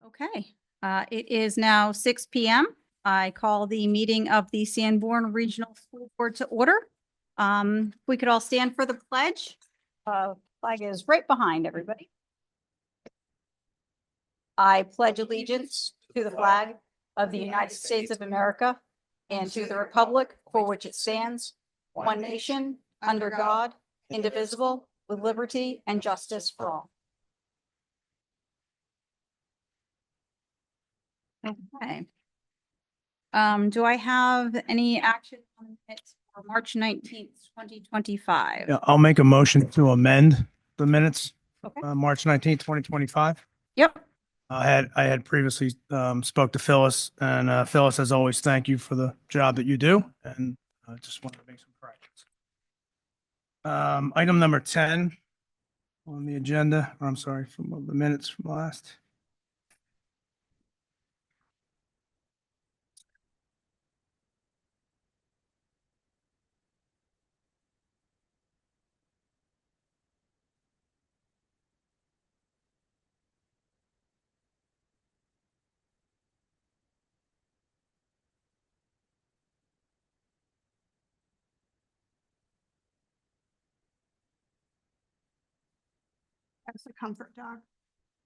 Okay, it is now 6 p.m. I call the meeting of the Sanborn Regional School Board to order. We could all stand for the pledge. Flag is right behind everybody. I pledge allegiance to the flag of the United States of America and to the republic for which it stands, one nation, under God, indivisible, with liberty and justice for all. Okay. Do I have any action on the minutes for March 19th, 2025? Yeah, I'll make a motion to amend the minutes, Okay. March 19th, 2025. Yep. I had previously spoke to Phyllis, and Phyllis, as always, thank you for the job that you do, and I just wanted to make some corrections. Item number 10 on the agenda, or I'm sorry, from the minutes from last. That's a comfort dog.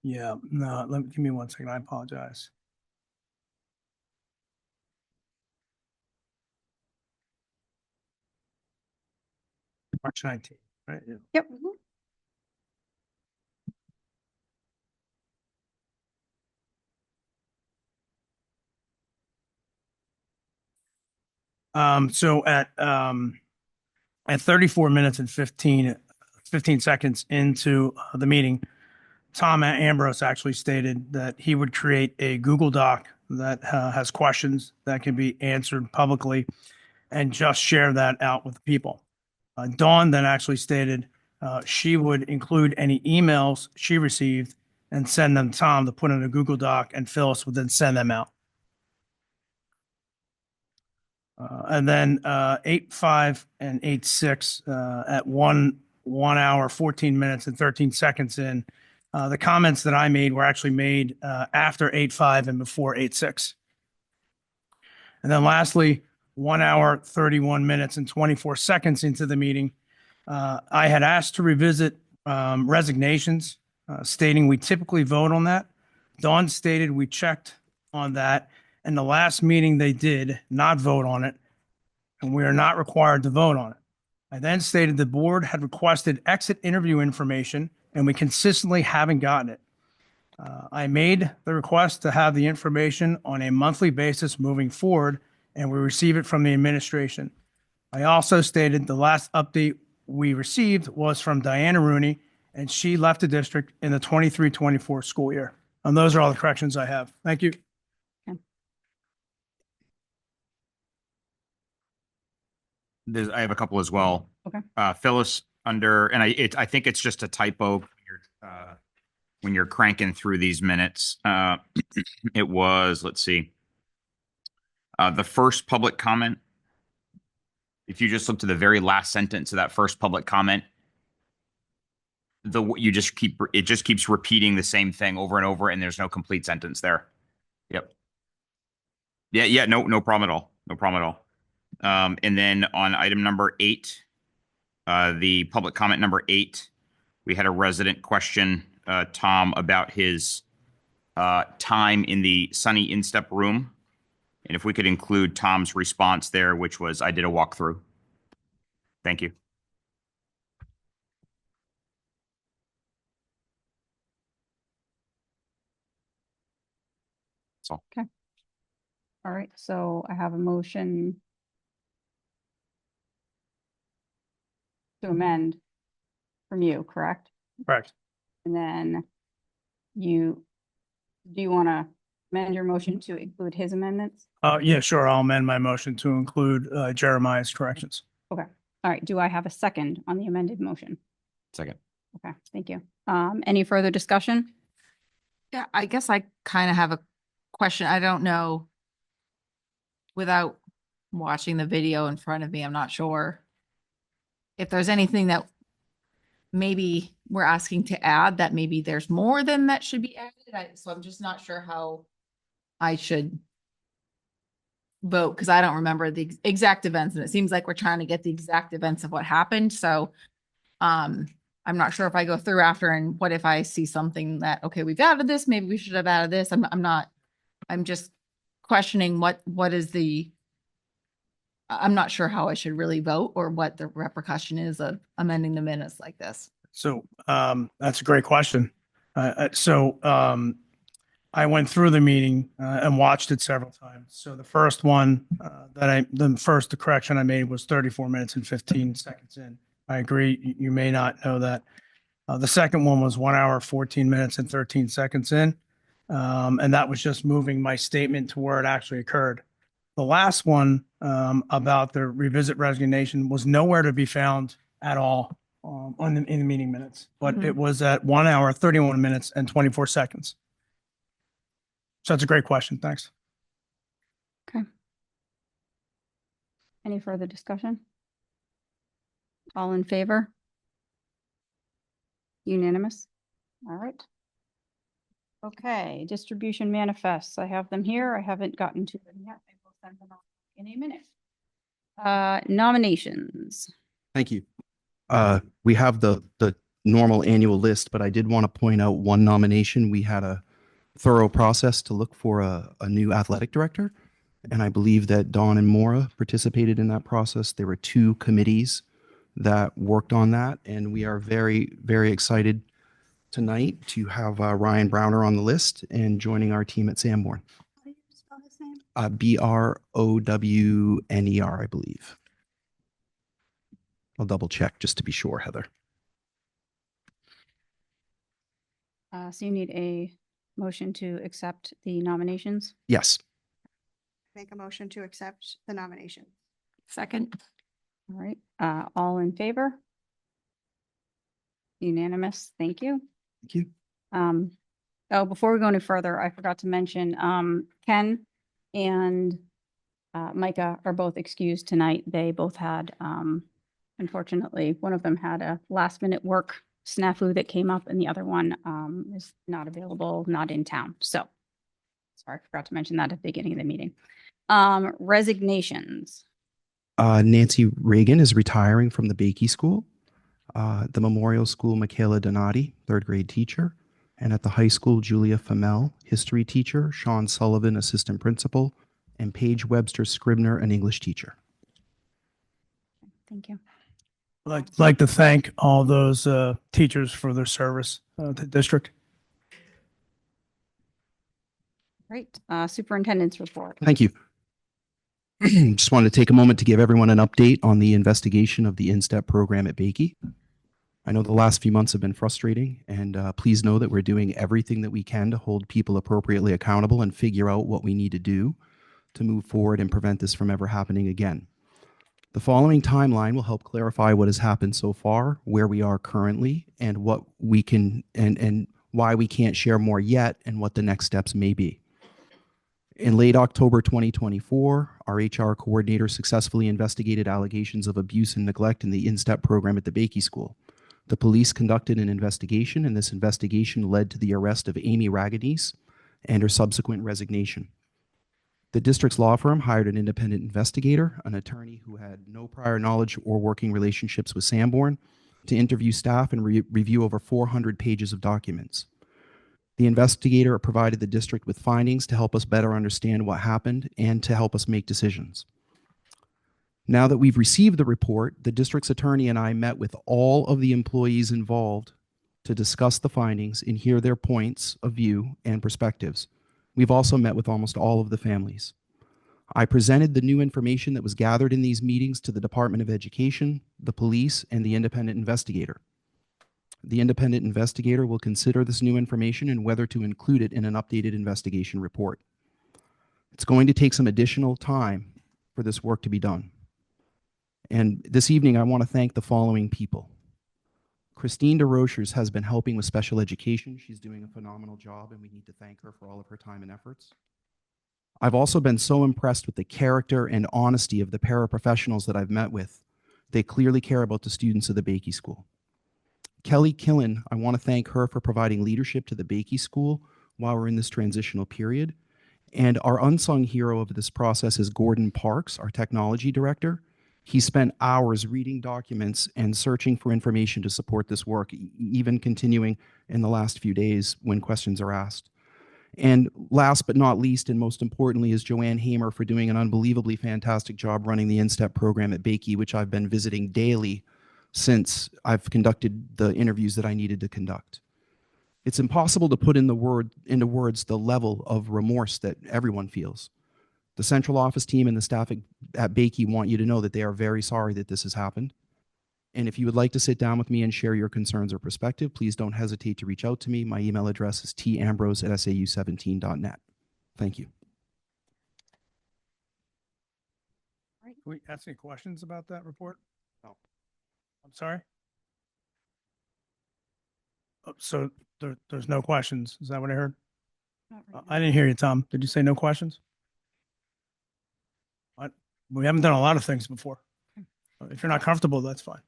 Yeah, no, give me 1 second. I apologize. March 19th, right? Yeah. Yep. So at 34 minutes and 15 seconds into the meeting, Tom Ambrose actually stated that he would create a Google Doc that has questions that can be answered publicly and just share that out with people. Dawn then actually stated she would include any emails she received and send them to Tom to put in a Google Doc, and Phyllis would then send them out. And then 8:05 and 8:06 at 1 hour, 14 minutes and 13 seconds in, the comments that I made were actually made after 8:05 and before 8:06. And then lastly, 1 hour, 31 minutes and 24 seconds into the meeting, I had asked to revisit resignations, stating we typically vote on that. Dawn stated we checked on that. And the last meeting they did not vote on it, and we are not required to vote on it. I then stated the board had requested exit interview information, and we consistently haven't gotten it. I made the request to have the information on a monthly basis moving forward, and we receive it from the administration. I also stated the last update we received was from Diana Rooney, and she left the district in the 23-24 school year. And those are all the corrections I have. Thank you. I have a couple as well. Okay. Phyllis, I think it's just a typo when you're cranking through these minutes. It was, let's see, the first public comment. If you just look to the very last sentence of that first public comment, it just keeps repeating the same thing over and over, and there's no complete sentence there. Yep. Yeah. No problem at all. No problem at all. And then on item number 8, the public comment number 8, we had a resident question Tom about his time in the Sunny Instep room. And if we could include Tom's response there, which was, I did a walkthrough. Thank you. That's all. Okay. All right. So I have a motion to amend from you, correct? Correct. And then do you want to amend your motion to include his amendments? Yeah, sure. I'll amend my motion to include Jeremiah's corrections. Okay. All right. Do I have a second on the amended motion? Second. Okay. Thank you. Any further discussion? Yeah, I guess I kind of have a question. I don't know. Without watching the video in front of me, I'm not sure if there's anything that maybe we're asking to add that maybe there's more than that should be added. So I'm just not sure how I should vote because I don't remember the exact events, and it seems like we're trying to get the exact events of what happened. So I'm not sure if I go through after and what if I see something that, okay, we've added this, maybe we should have added this. I'm just questioning what is I'm not sure how I should really vote or what the repercussion is of amending the minutes like this. So that's a great question. I went through the meeting and watched it several times. So the first one the correction I made was 34 minutes and 15 seconds in. I agree. You may not know that. The second one was 1 hour, 14 minutes and 13 seconds in. And that was just moving my statement to where it actually occurred. The last one about the revisit resignation was nowhere to be found at all in the meeting minutes, but it was at 1 hour, 31 minutes and 24 seconds. So that's a great question. Thanks. Okay. Any further discussion? All in favor? Unanimous? All right. Okay, distribution manifests. I have them here. I haven't gotten to them yet. I will send them out in a minute. Nominations. Thank you. We have the normal annual list, but I did want to point out one nomination. We had a thorough process to look for a new athletic director, and I believe that Dawn and Maura participated in that process. There were 2 committees that worked on that, and we are very, very excited tonight to have Ryan Browner on the list and joining our team at Sanborn. How do you spell his name? Brownner, I believe. I'll double check just to be sure, Heather. So you need a motion to accept the nominations. Yes. Make a motion to accept the nomination. Second. All right, all in favor? Unanimous, thank you. Thank you. Oh, before we go any further, I forgot to mention, Ken and Micah are both excused tonight. They both had, unfortunately, one of them had a last minute work snafu that came up and the other one is not available, not in town. So sorry, I forgot to mention that at the beginning of the meeting. Resignations. Nancy Reagan is retiring from the Bakey School. The Memorial School, Michaela Donati, 3rd grade teacher. And at the high school, Julia Famel, history teacher, Sean Sullivan, assistant principal, and Paige Webster Scribner, an English teacher. Thank you. I'd like to thank all those teachers for their service to the district. Great. Superintendent's report. Thank you. Just wanted to take a moment to give everyone an update on the investigation of the InStep program at Bakey. I know the last few months have been frustrating, and please know that we're doing everything that we can to hold people appropriately accountable and figure out what we need to do to move forward and prevent this from ever happening again. The following timeline will help clarify what has happened so far, where we are currently, and what we can and why we can't share more yet, and what the next steps may be. In late October 2024, our HR coordinator successfully investigated allegations of abuse and neglect in the InStep program at the Bakey School. The police conducted an investigation, and this investigation led to the arrest of Amy Ragadis and her subsequent resignation. The district's law firm hired an independent investigator, an attorney who had no prior knowledge or working relationships with Sanborn, to interview staff and review over 400 pages of documents. The investigator provided the district with findings to help us better understand what happened and to help us make decisions. Now that we've received the report, the district's attorney and I met with all of the employees involved to discuss the findings and hear their points of view and perspectives. We've also met with almost all of the families. I presented the new information that was gathered in these meetings to the Department of Education, the police, and the independent investigator. The independent investigator will consider this new information and whether to include it in an updated investigation report. It's going to take some additional time for this work to be done. And this evening, I want to thank the following people. Christine DeRochers has been helping with special education. She's doing a phenomenal job, and we need to thank her for all of her time and efforts. I've also been so impressed with the character and honesty of the paraprofessionals that I've met with. They clearly care about the students of the Bakey School. Kelly Killen, I want to thank her for providing leadership to the Bakey School while we're in this transitional period. And our unsung hero of this process is Gordon Parks, our technology director. He spent hours reading documents and searching for information to support this work, even continuing in the last few days when questions are asked. And last but not least, and most importantly, is Joanne Hamer for doing an unbelievably fantastic job running the InStep program at Bakey, which I've been visiting daily since I've conducted the interviews that I needed to conduct. It's impossible to put into words the level of remorse that everyone feels. The central office team and the staff at Bakey want you to know that they are very sorry that this has happened. And if you would like to sit down with me and share your concerns or perspective, please don't hesitate to reach out to me. My email address is tambrose@sau17.net. Thank you. Can we ask any questions about that report? No. I'm sorry? Oh, so there's no questions. Is that what I heard? Not right I didn't hear you, Tom. Did you say no questions? We haven't done a lot of things before. If you're not comfortable, that's fine.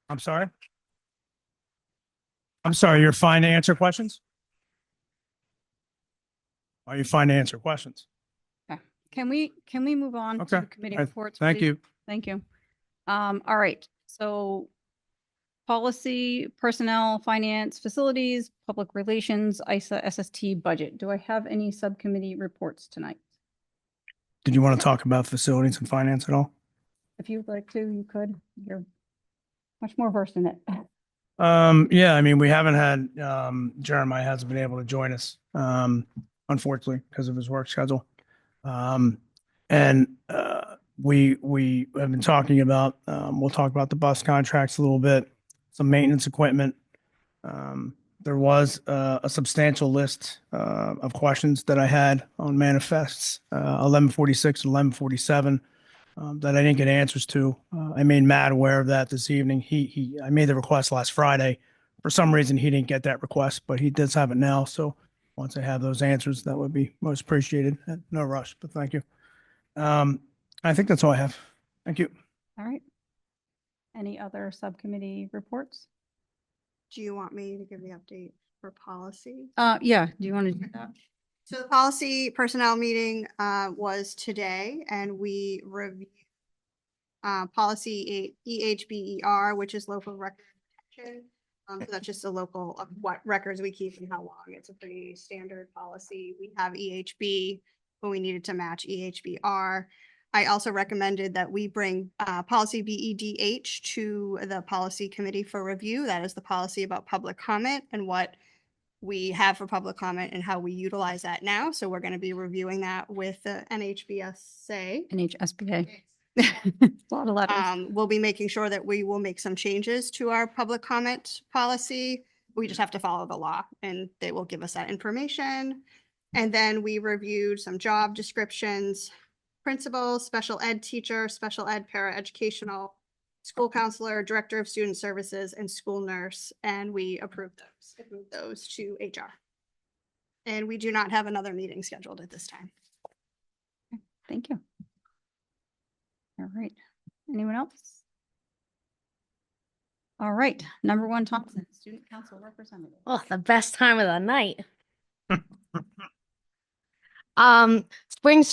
I'm sorry? I'm sorry, you're fine to answer questions? Are you fine to answer questions? Can we move on Okay. to committee All right. reports? Thank please? you. Thank you. All right, so policy, personnel, finance, facilities, public relations, ISA, SST, budget. Do I have any subcommittee reports tonight? Did you want to talk about facilities and finance at all? If you'd like to, you could. You're much more versed in it. Yeah, I mean, we haven't had, Jeremiah hasn't been able to join us, unfortunately, because of his work schedule. And we have been talking about, we'll talk about the bus contracts a little bit, some maintenance equipment. There was a substantial list of questions that I had on manifests, 1146 and 1147. That I didn't get answers to. I made Matt aware of that this evening. I made the request last Friday. For some reason, he didn't get that request, but he does have it now. So once I have those answers, that would be most appreciated. No rush, but thank you. I think that's all I have. Thank you. All right. Any other subcommittee reports? Do you want me to give the update for policy? Yeah, do you want to do that? So the policy personnel meeting was today, and we reviewed policy EHBER, which is local record protection. So that's just a local of what records we keep and how long. It's a pretty standard policy. We have EHB, but we needed to match EHBR. I also recommended that we bring policy BEDH to the policy committee for review. That is the policy about public comment and what we have for public comment and how we utilize that now. So we're going to be reviewing that with the NHBSA. NHSBA. A lot of letters. We'll be making sure that we will make some changes to our public comment policy. We just have to follow the law and they will give us that information. And then we reviewed some job descriptions, principal, special ed teacher, special ed paraeducational, school counselor, director of student services, and school nurse, and we approved those to HR. And we do not have another meeting scheduled at this time. Thank you. All right. Anyone else? All right. Number one, Thompson, student council representative. Oh, the best time of the night. Spring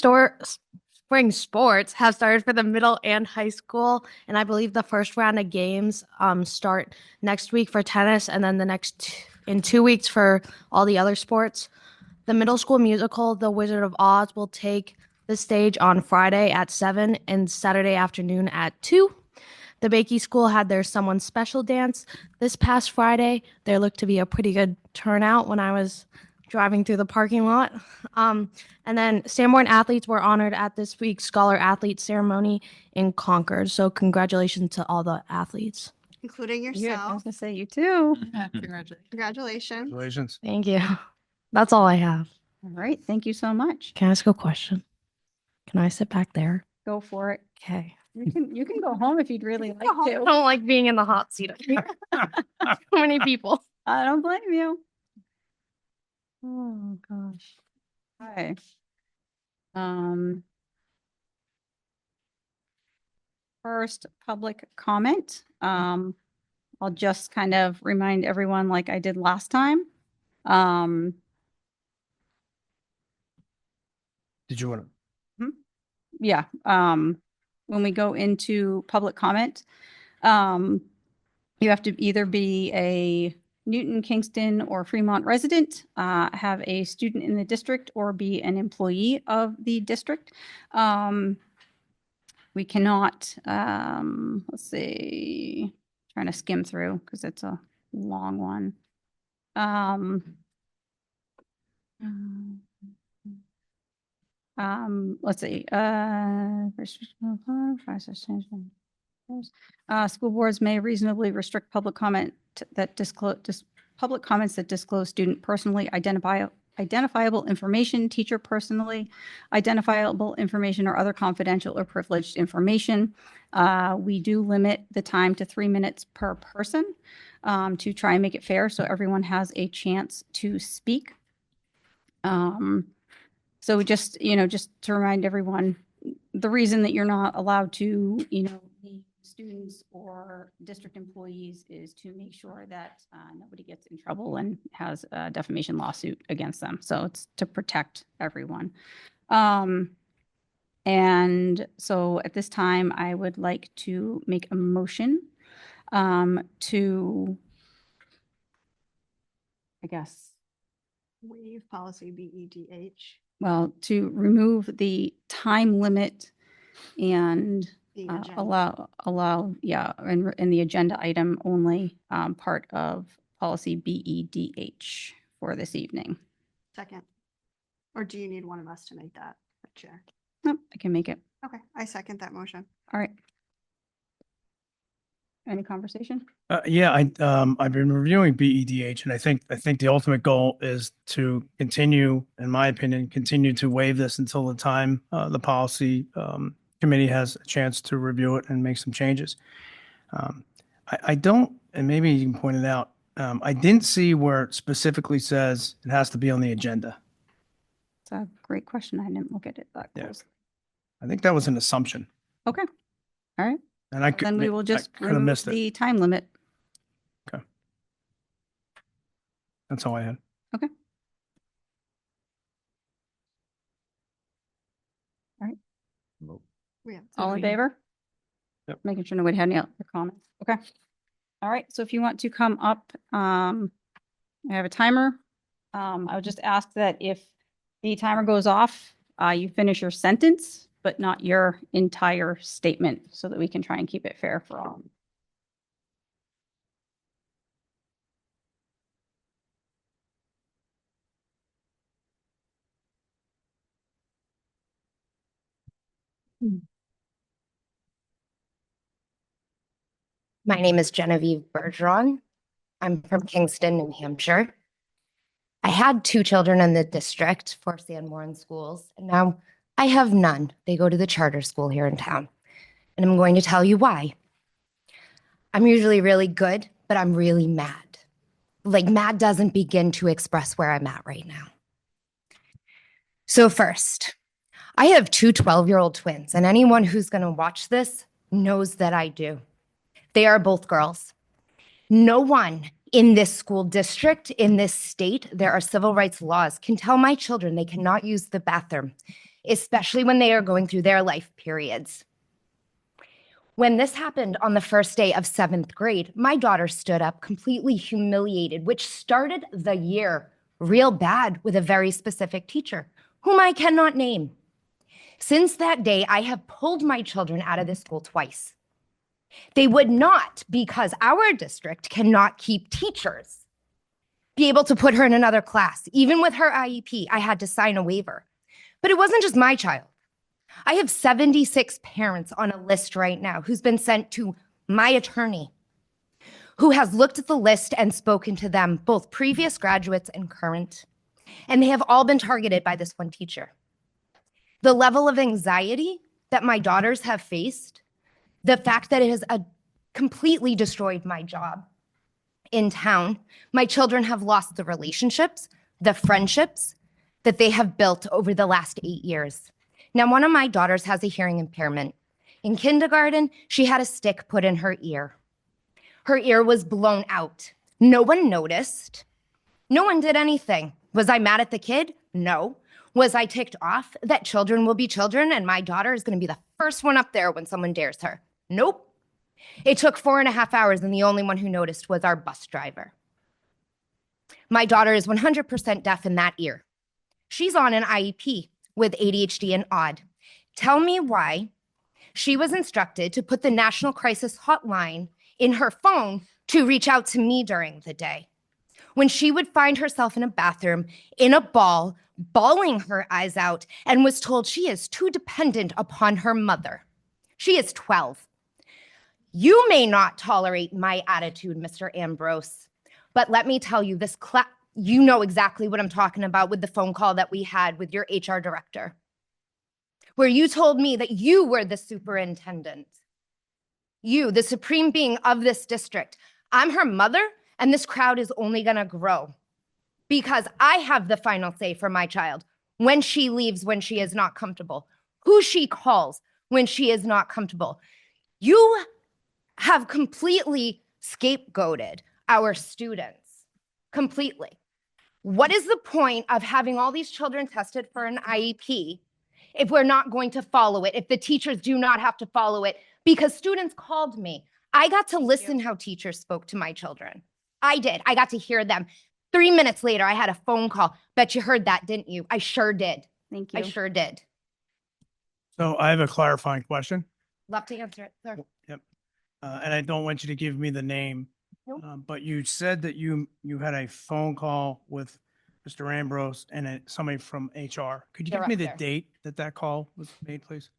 sports have started for the middle and high school, and I believe the first round of games start next week for tennis, and then in 2 weeks for all the other sports. The middle school musical, The Wizard of Oz, will take the stage on Friday at 7 and Saturday afternoon at 2. The Bakey School had their Someone Special dance this past Friday. There looked to be a pretty good turnout when I was driving through the parking lot. And then Sanborn athletes were honored at this week's Scholar Athlete ceremony in Concord. So congratulations to all the athletes. Including Yeah, I was yourself. gonna say you too. Congratulations. Congratulations. Congratulations. Thank you. That's all I have. All right. Thank you so much. Can I ask a question? Can I sit back there? Go for it. Okay. You can go home if you'd really like I to. don't like being in the hot seat. So many people. I don't blame you. Oh, gosh. Hi. First, public comment. I'll just kind of remind everyone like I did last time. Um, Did you want to? yeah, when we go into public comment, you have to either be a Newton, Kingston, or Fremont resident, have a student in the district, or be an employee of the district. We cannot, let's see, trying to skim through because it's a long one. Let's see, school boards may reasonably restrict public comment that disclose, public comments that disclose student personally identifiable information, teacher personally identifiable information, or other confidential or privileged information. We do limit the time to 3 minutes per person, to try and make it fair so everyone has a chance to speak. So just, just to remind everyone, the reason that you're not allowed to, the students or district employees is to make sure that nobody gets in trouble and has a defamation lawsuit against them. So it's to protect everyone. And so at this time, I would like to make a motion to, I guess, Waive policy BEDH. well, to remove the time limit and The agenda. allow, yeah, in the agenda item only, part of policy BEDH for this evening. Second. Or do you need one of us to make that, Chair? Nope, I can make it. Okay, I second that motion. All right. Any conversation? Yeah, I've been reviewing BEDH, and I think the ultimate goal is to continue, in my opinion, continue to waive this until the time the policy committee has a chance to review it and make some changes. I don't, and maybe you can point it out. I didn't see where it specifically says it has to be on the agenda. It's a great question. I didn't look at it that Yeah. close. I think that was an assumption, Okay. All right. and I could. Then we will just could have remove missed it. the time limit. That's all I had. We have All in we- favor? Yep. Making sure nobody had any other comments. Okay. All right. So if you want to come up, I have a timer. I would just ask that if the timer goes off, you finish your sentence, but not your entire statement so that we can try and keep it fair for all. My name is Genevieve Bergeron. I'm from Kingston, New Hampshire. I had 2 children in the district for Sanborn schools, and now I have none. They go to the charter school here in town. And I'm going to tell you why. I'm usually really good, but I'm really mad. Like, mad doesn't begin to express where I'm at right now. So first, I have 2 12-year-old twins, and anyone who's going to watch this knows that I do. They are both girls. No one in this school district, in this state, there are civil rights laws, can tell my children they cannot use the bathroom, especially when they are going through their life periods. When this happened on the first day of 7th grade, my daughter stood up completely humiliated, which started the year real bad with a very specific teacher, whom I cannot name. Since that day, I have pulled my children out of this school twice. They would not, because our district cannot keep teachers, be able to put her in another class. Even with her IEP, I had to sign a waiver. But it wasn't just my child. I have 76 parents on a list right now who's been sent to my attorney, who has looked at the list and spoken to them, both previous graduates and current, and they have all been targeted by this one teacher. The level of anxiety that my daughters have faced, the fact that it has completely destroyed my job in town, my children have lost the relationships, the friendships that they have built over the last 8 years. Now, one of my daughters has a hearing impairment. In kindergarten, she had a stick put in her ear. Her ear was blown out. No one noticed. No one did anything. Was I mad at the kid? No. Was I ticked off that children will be children and my daughter is going to be the first one up there when someone dares her? Nope. It took 4.5 hours and the only one who noticed was our bus driver. My daughter is 100% deaf in that ear. She's on an IEP with ADHD and ODD. Tell me why she was instructed to put the National Crisis Hotline in her phone to reach out to me during the day. When she would find herself in a bathroom, in a ball, bawling her eyes out, and was told she is too dependent upon her mother. She is 12. You may not tolerate my attitude, Mr. Ambrose, but let me tell you, you know exactly what I'm talking about with the phone call that we had with your HR director, where you told me that you were the superintendent. You, the supreme being of this district. I'm her mother, and this crowd is only gonna grow because I have the final say for my child when she leaves, when she is not comfortable, who she calls when she is not comfortable. You have completely scapegoated our students, completely. What is the point of having all these children tested for an IEP if we're not going to follow it, if the teachers do not have to follow it? Because students called me. I got to listen how teachers spoke to my children. I did. I got to hear them. 3 minutes later, I had a phone call. Bet you heard that, didn't you? I sure did. Thank you. I sure did. So I have a clarifying question. Love to answer it, sir. Yep. And I don't want you to give me the name, Nope. but you said that you had a phone call with Mr. Ambrose and somebody from HR. Could you give me the Director. date that call was made, please?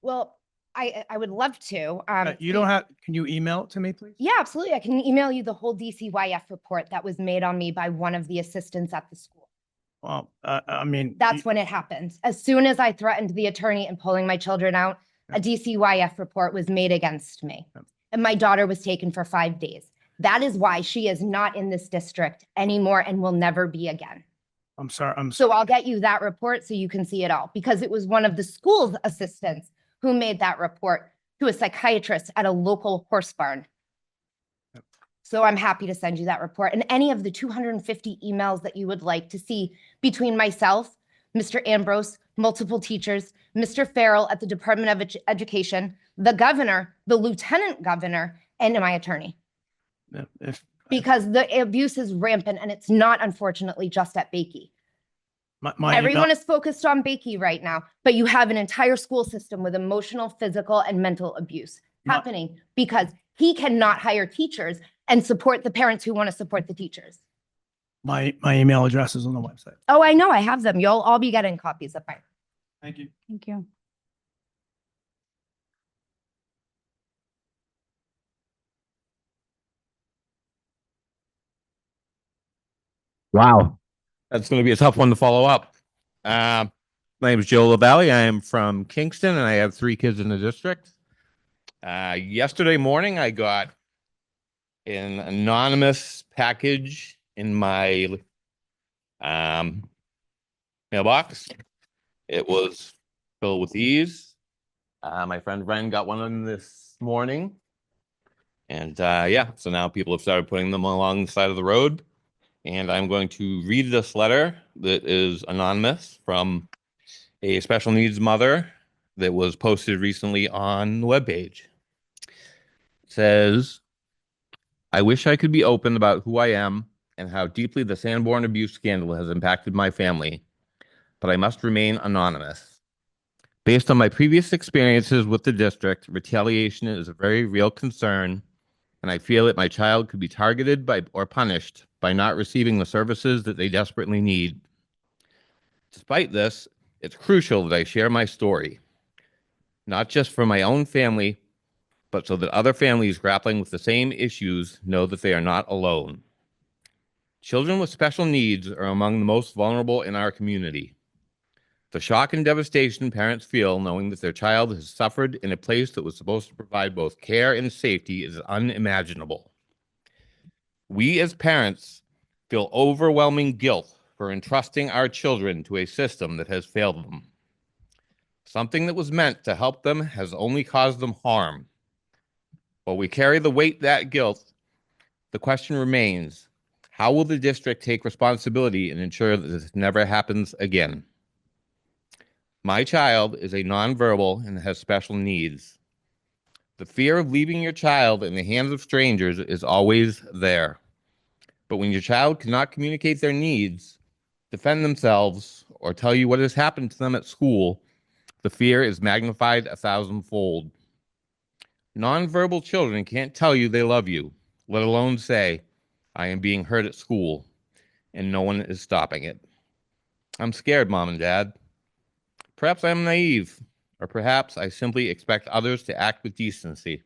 Well, I would love to. You don't have, can you email it to me, please? Yeah, absolutely. I can email you the whole DCYF report that was made on me by one of the assistants at the school. Well, I mean. That's when it happened. As soon as I threatened the attorney and pulling my children out, a DCYF report was made against me. Yep. And my daughter was taken for 5 days. That is why she is not in this district anymore and will never be again. I'm sorry. So I'll get you that report so you can see it all, because it was one of the school's assistants who made that report to a psychiatrist at a local horse barn. Yep. So I'm happy to send you that report and any of the 250 emails that you would like to see between myself, Mr. Ambrose, multiple teachers, Mr. Farrell at the Department of Education, the governor, the lieutenant governor, and my attorney. Because the abuse is rampant and it's not, unfortunately, just at Bakey. Everyone is focused on Bakey right now, but you have an entire school system with emotional, physical, and mental abuse happening because he cannot hire teachers and support the parents who want to support the teachers. My email address is on the website. Oh, I know. I have them. You'll all be getting copies of mine. Thank you. Thank you. Wow. That's going to be a tough one to follow up. My name is Joe LaValle. I am from Kingston, and I have 3 kids in the district. Yesterday morning, I got an anonymous package in my mailbox. It was filled with these. My friend Ren got one of them this morning. And yeah, so now people have started putting them along the side of the road. And I'm going to read this letter that is anonymous from a special needs mother that was posted recently on the webpage. It says, I wish I could be open about who I am and how deeply the Sanborn abuse scandal has impacted my family, but I must remain anonymous. Based on my previous experiences with the district, retaliation is a very real concern, and I feel that my child could be targeted by or punished by not receiving the services that they desperately need. Despite this, it's crucial that I share my story, not just for my own family, but so that other families grappling with the same issues know that they are not alone. Children with special needs are among the most vulnerable in our community. The shock and devastation parents feel knowing that their child has suffered in a place that was supposed to provide both care and safety is unimaginable. We as parents feel overwhelming guilt for entrusting our children to a system that has failed them. Something that was meant to help them has only caused them harm. While we carry the weight that guilt, the question remains, how will the district take responsibility and ensure that this never happens again? My child is a nonverbal and has special needs. The fear of leaving your child in the hands of strangers is always there. But when your child cannot communicate their needs, defend themselves, or tell you what has happened to them at school, the fear is magnified 1,000-fold. Nonverbal children can't tell you they love you, let alone say, I am being hurt at school, and no one is stopping it. I'm scared, Mom and Dad. Perhaps I'm naive, or perhaps I simply expect others to act with decency.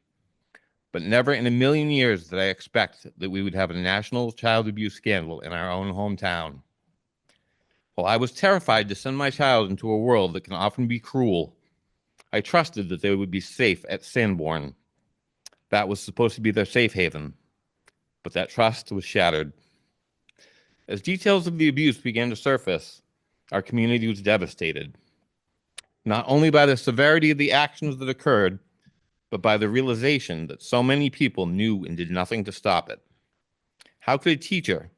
But never in a million years did I expect that we would have a national child abuse scandal in our own hometown. While I was terrified to send my child into a world that can often be cruel, I trusted that they would be safe at Sanborn. That was supposed to be their safe haven, but that trust was shattered. As details of the abuse began to surface, our community was devastated, not only by the severity of the actions that occurred, but by the realization that so many people knew and did nothing to stop it. How could a teacher,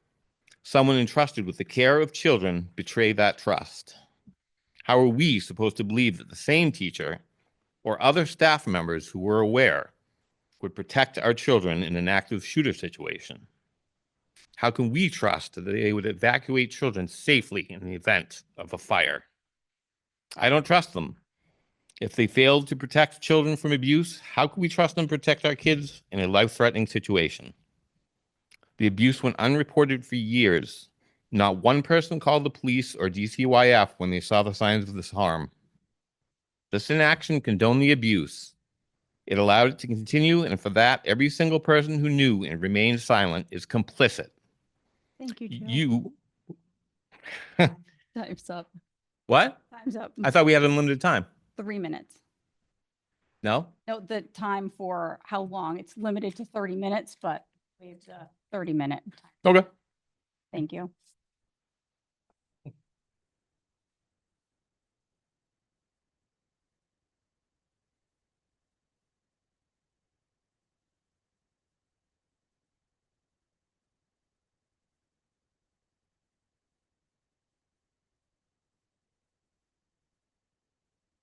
someone entrusted with the care of children, betray that trust? How are we supposed to believe that the same teacher or other staff members who were aware would protect our children in an active shooter situation? How can we trust that they would evacuate children safely in the event of a fire? I don't trust them. If they failed to protect children from abuse, how can we trust them to protect our kids in a life-threatening situation? The abuse went unreported for years. Not one person called the police or DCYF when they saw the signs of this harm. This inaction condoned the abuse. It allowed it to continue, and for that, every single person who knew and remained silent is complicit. Thank you, Joe. You. Time's up. What? Time's up. I thought we had unlimited time. 3 minutes. No? No, the time for how long? It's limited to 30 minutes, but we have the 30-minute. Okay. Thank you.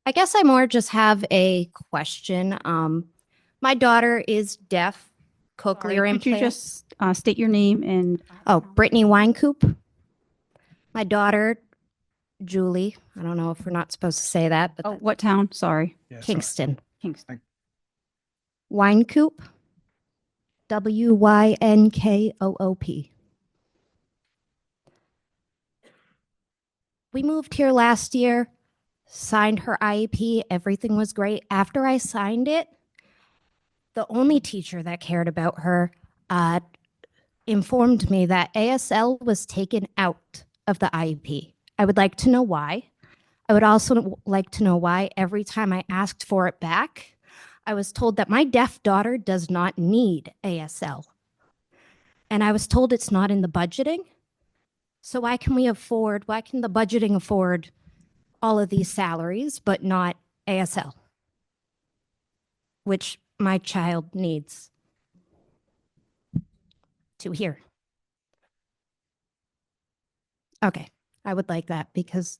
I guess I more just have a question. My daughter is deaf, cochlear Sorry, could you implant. just state your name and? Oh, Brittany Winecoop. My daughter, Julie. I don't know if we're not supposed to say that, but Oh, what town? Sorry. Yeah, sorry. Kingston. Kingston. Winecoop. Wynkkoop. We moved here last year, signed her IEP. Everything was great. After I signed it, the only teacher that cared about her informed me that ASL was taken out of the IEP. I would like to know why. I would also like to know why every time I asked for it back, I was told that my deaf daughter does not need ASL. And I was told it's not in the budgeting. So why can the budgeting afford all of these salaries, but not ASL, which my child needs to hear? Okay, I would like that because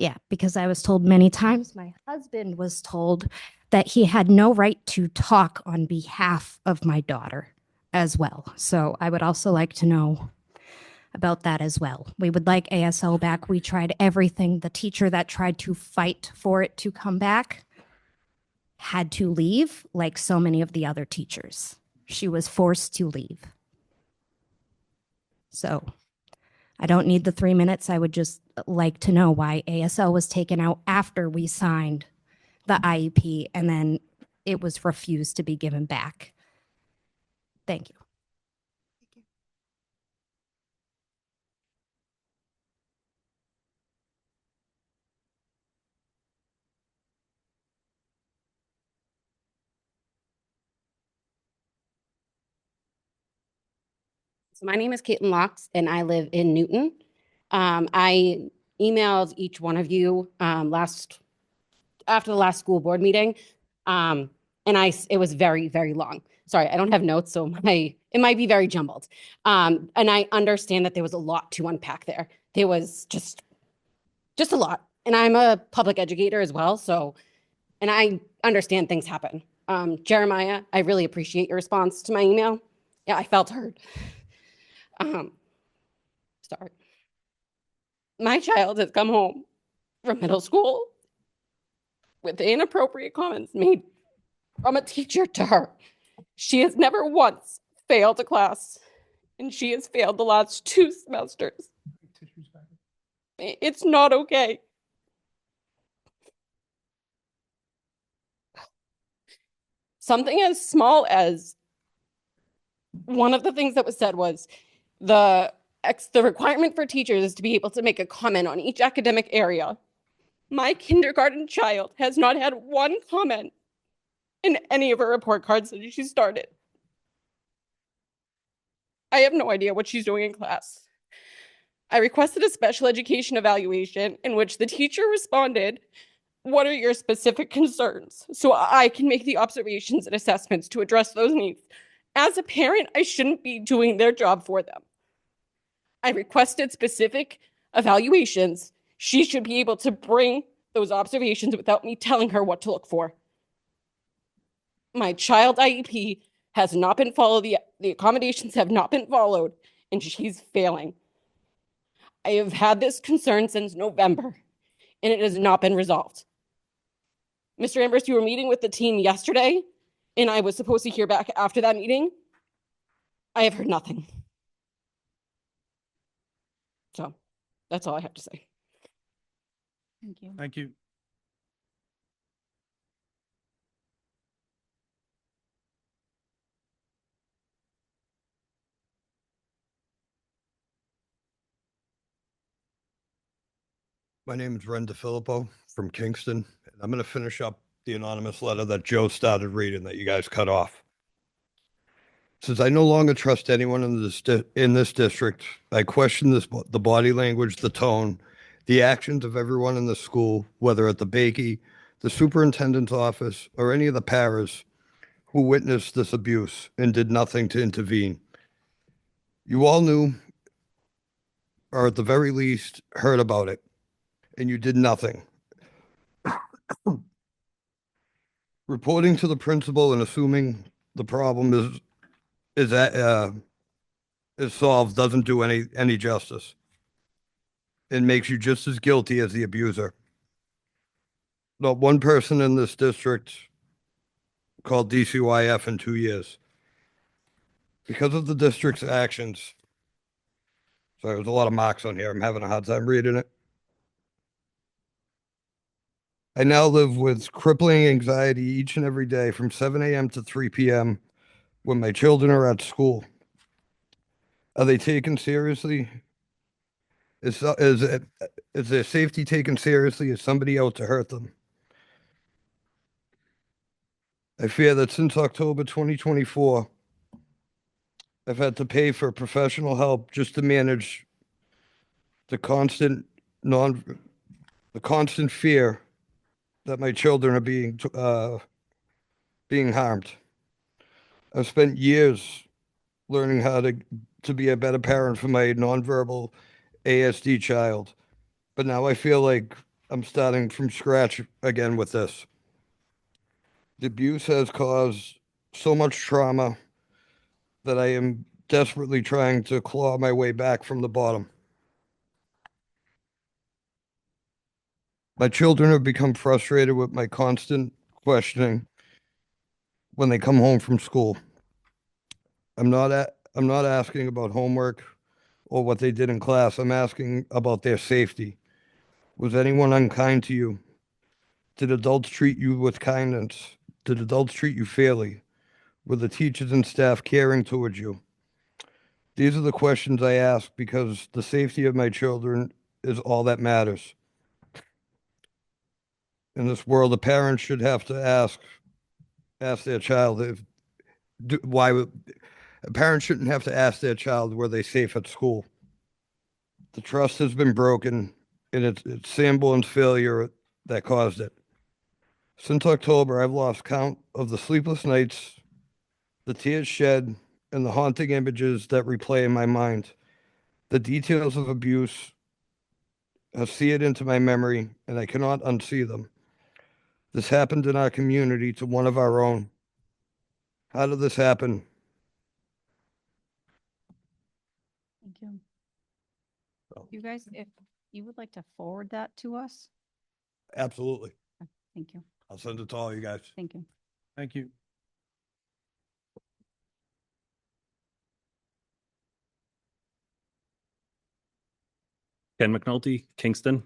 I was told many times, my husband was told that he had no right to talk on behalf of my daughter as well. So I would also like to know about that as well. We would like ASL back. We tried everything. The teacher that tried to fight for it to come back had to leave, like so many of the other teachers. She was forced to leave. So I don't need the 3 minutes. I would just like to know why ASL was taken out after we signed the IEP and then it was refused to be given back. Thank you. So my name is Caitlin Locks and I live in Newton. I emailed each one of you after the last school board meeting And it was very, very long. Sorry, I don't have notes, so it might be very jumbled. And I understand that there was a lot to unpack there. There was just a lot. And I'm a public educator as well, so, and I understand things happen. Jeremiah, I really appreciate your response to my email. Yeah, I felt heard. Sorry. My child has come home from middle school with inappropriate comments made from a teacher to her. She has never once failed a class, and she has failed the last 2 semesters. It's not okay. Something as small as one of the things that was said was the requirement for teachers is to be able to make a comment on each academic area. My kindergarten child has not had one comment in any of her report cards since she started. I have no idea what she's doing in class. I requested a special education evaluation in which the teacher responded, "What are your specific concerns?" So I can make the observations and assessments to address those needs. As a parent, I shouldn't be doing their job for them. I requested specific evaluations. She should be able to bring those observations without me telling her what to look for. My child IEP has not been followed. The accommodations have not been followed, and she's failing. I have had this concern since November, and it has not been resolved. Mr. Ambrose, you were meeting with the team yesterday, and I was supposed to hear back after that meeting. I have heard nothing. So that's all I have to say. Thank you. Thank you. My name is Ren DeFilippo from Kingston. And I'm going to finish up the anonymous letter that Joe started reading that you guys cut off. Since I no longer trust anyone in this district, I question the body language, the tone, the actions of everyone in the school, whether at the Bakey, the superintendent's office, or any of the paras who witnessed this abuse and did nothing to intervene. You all knew, or at the very least, heard about it, and you did nothing. Reporting to the principal and assuming the problem is solved doesn't do any justice. It makes you just as guilty as the abuser. Not one person in this district called DCYF in 2 years. Because of the district's actions. Sorry, there's a lot of marks on here. I'm having a hard time reading it. I now live with crippling anxiety each and every day from 7 a.m. to 3 p.m. when my children are at school. Are they taken seriously? Is their safety taken seriously? Is somebody out to hurt them? I fear that since October 2024, I've had to pay for professional help just to manage the constant fear that my children are being harmed. I've spent years learning how to be a better parent for my nonverbal ASD child, but now I feel like I'm starting from scratch again with this. The abuse has caused so much trauma that I am desperately trying to claw my way back from the bottom. My children have become frustrated with my constant questioning when they come home from school. I'm not asking about homework or what they did in class. I'm asking about their safety. Was anyone unkind to you? Did adults treat you with kindness? Did adults treat you fairly? Were the teachers and staff caring towards you? These are the questions I ask because the safety of my children is all that matters. In this world, a parent should have to ask their child a parent shouldn't have to ask their child were they safe at school. The trust has been broken, and it's Sanborn's failure that caused it. Since October, I've lost count of the sleepless nights, the tears shed, and the haunting images that replay in my mind. The details of abuse have seared into my memory, and I cannot unsee them. This happened in our community to one of our own. How did this happen? Thank you. Oh. You guys, if you would like to forward that to us, Absolutely. thank you, I'll send it to all you guys. thank you. Thank you. Ken McNulty, Kingston.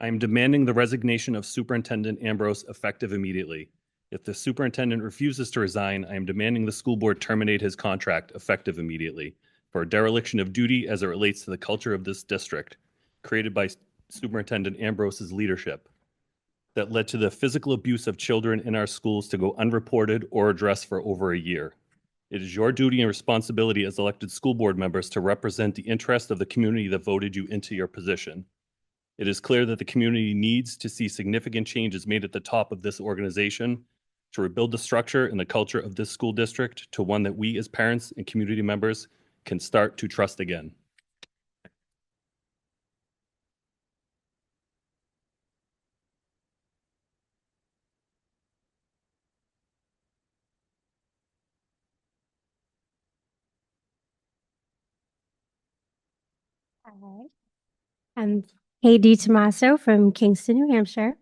I am demanding the resignation of Superintendent Ambrose effective immediately. If the superintendent refuses to resign, I am demanding the school board terminate his contract effective immediately for a dereliction of duty as it relates to the culture of this district, created by Superintendent Ambrose's leadership, that led to the physical abuse of children in our schools to go unreported or addressed for over a year. It is your duty and responsibility as elected school board members to represent the interest of the community that voted you into your position. It is clear that the community needs to see significant changes made at the top of this organization to rebuild the structure and the culture of this school district to one that we as parents and community members can start to trust again. Hi. I'm Heidi Tomaso from Kingston, New Hampshire.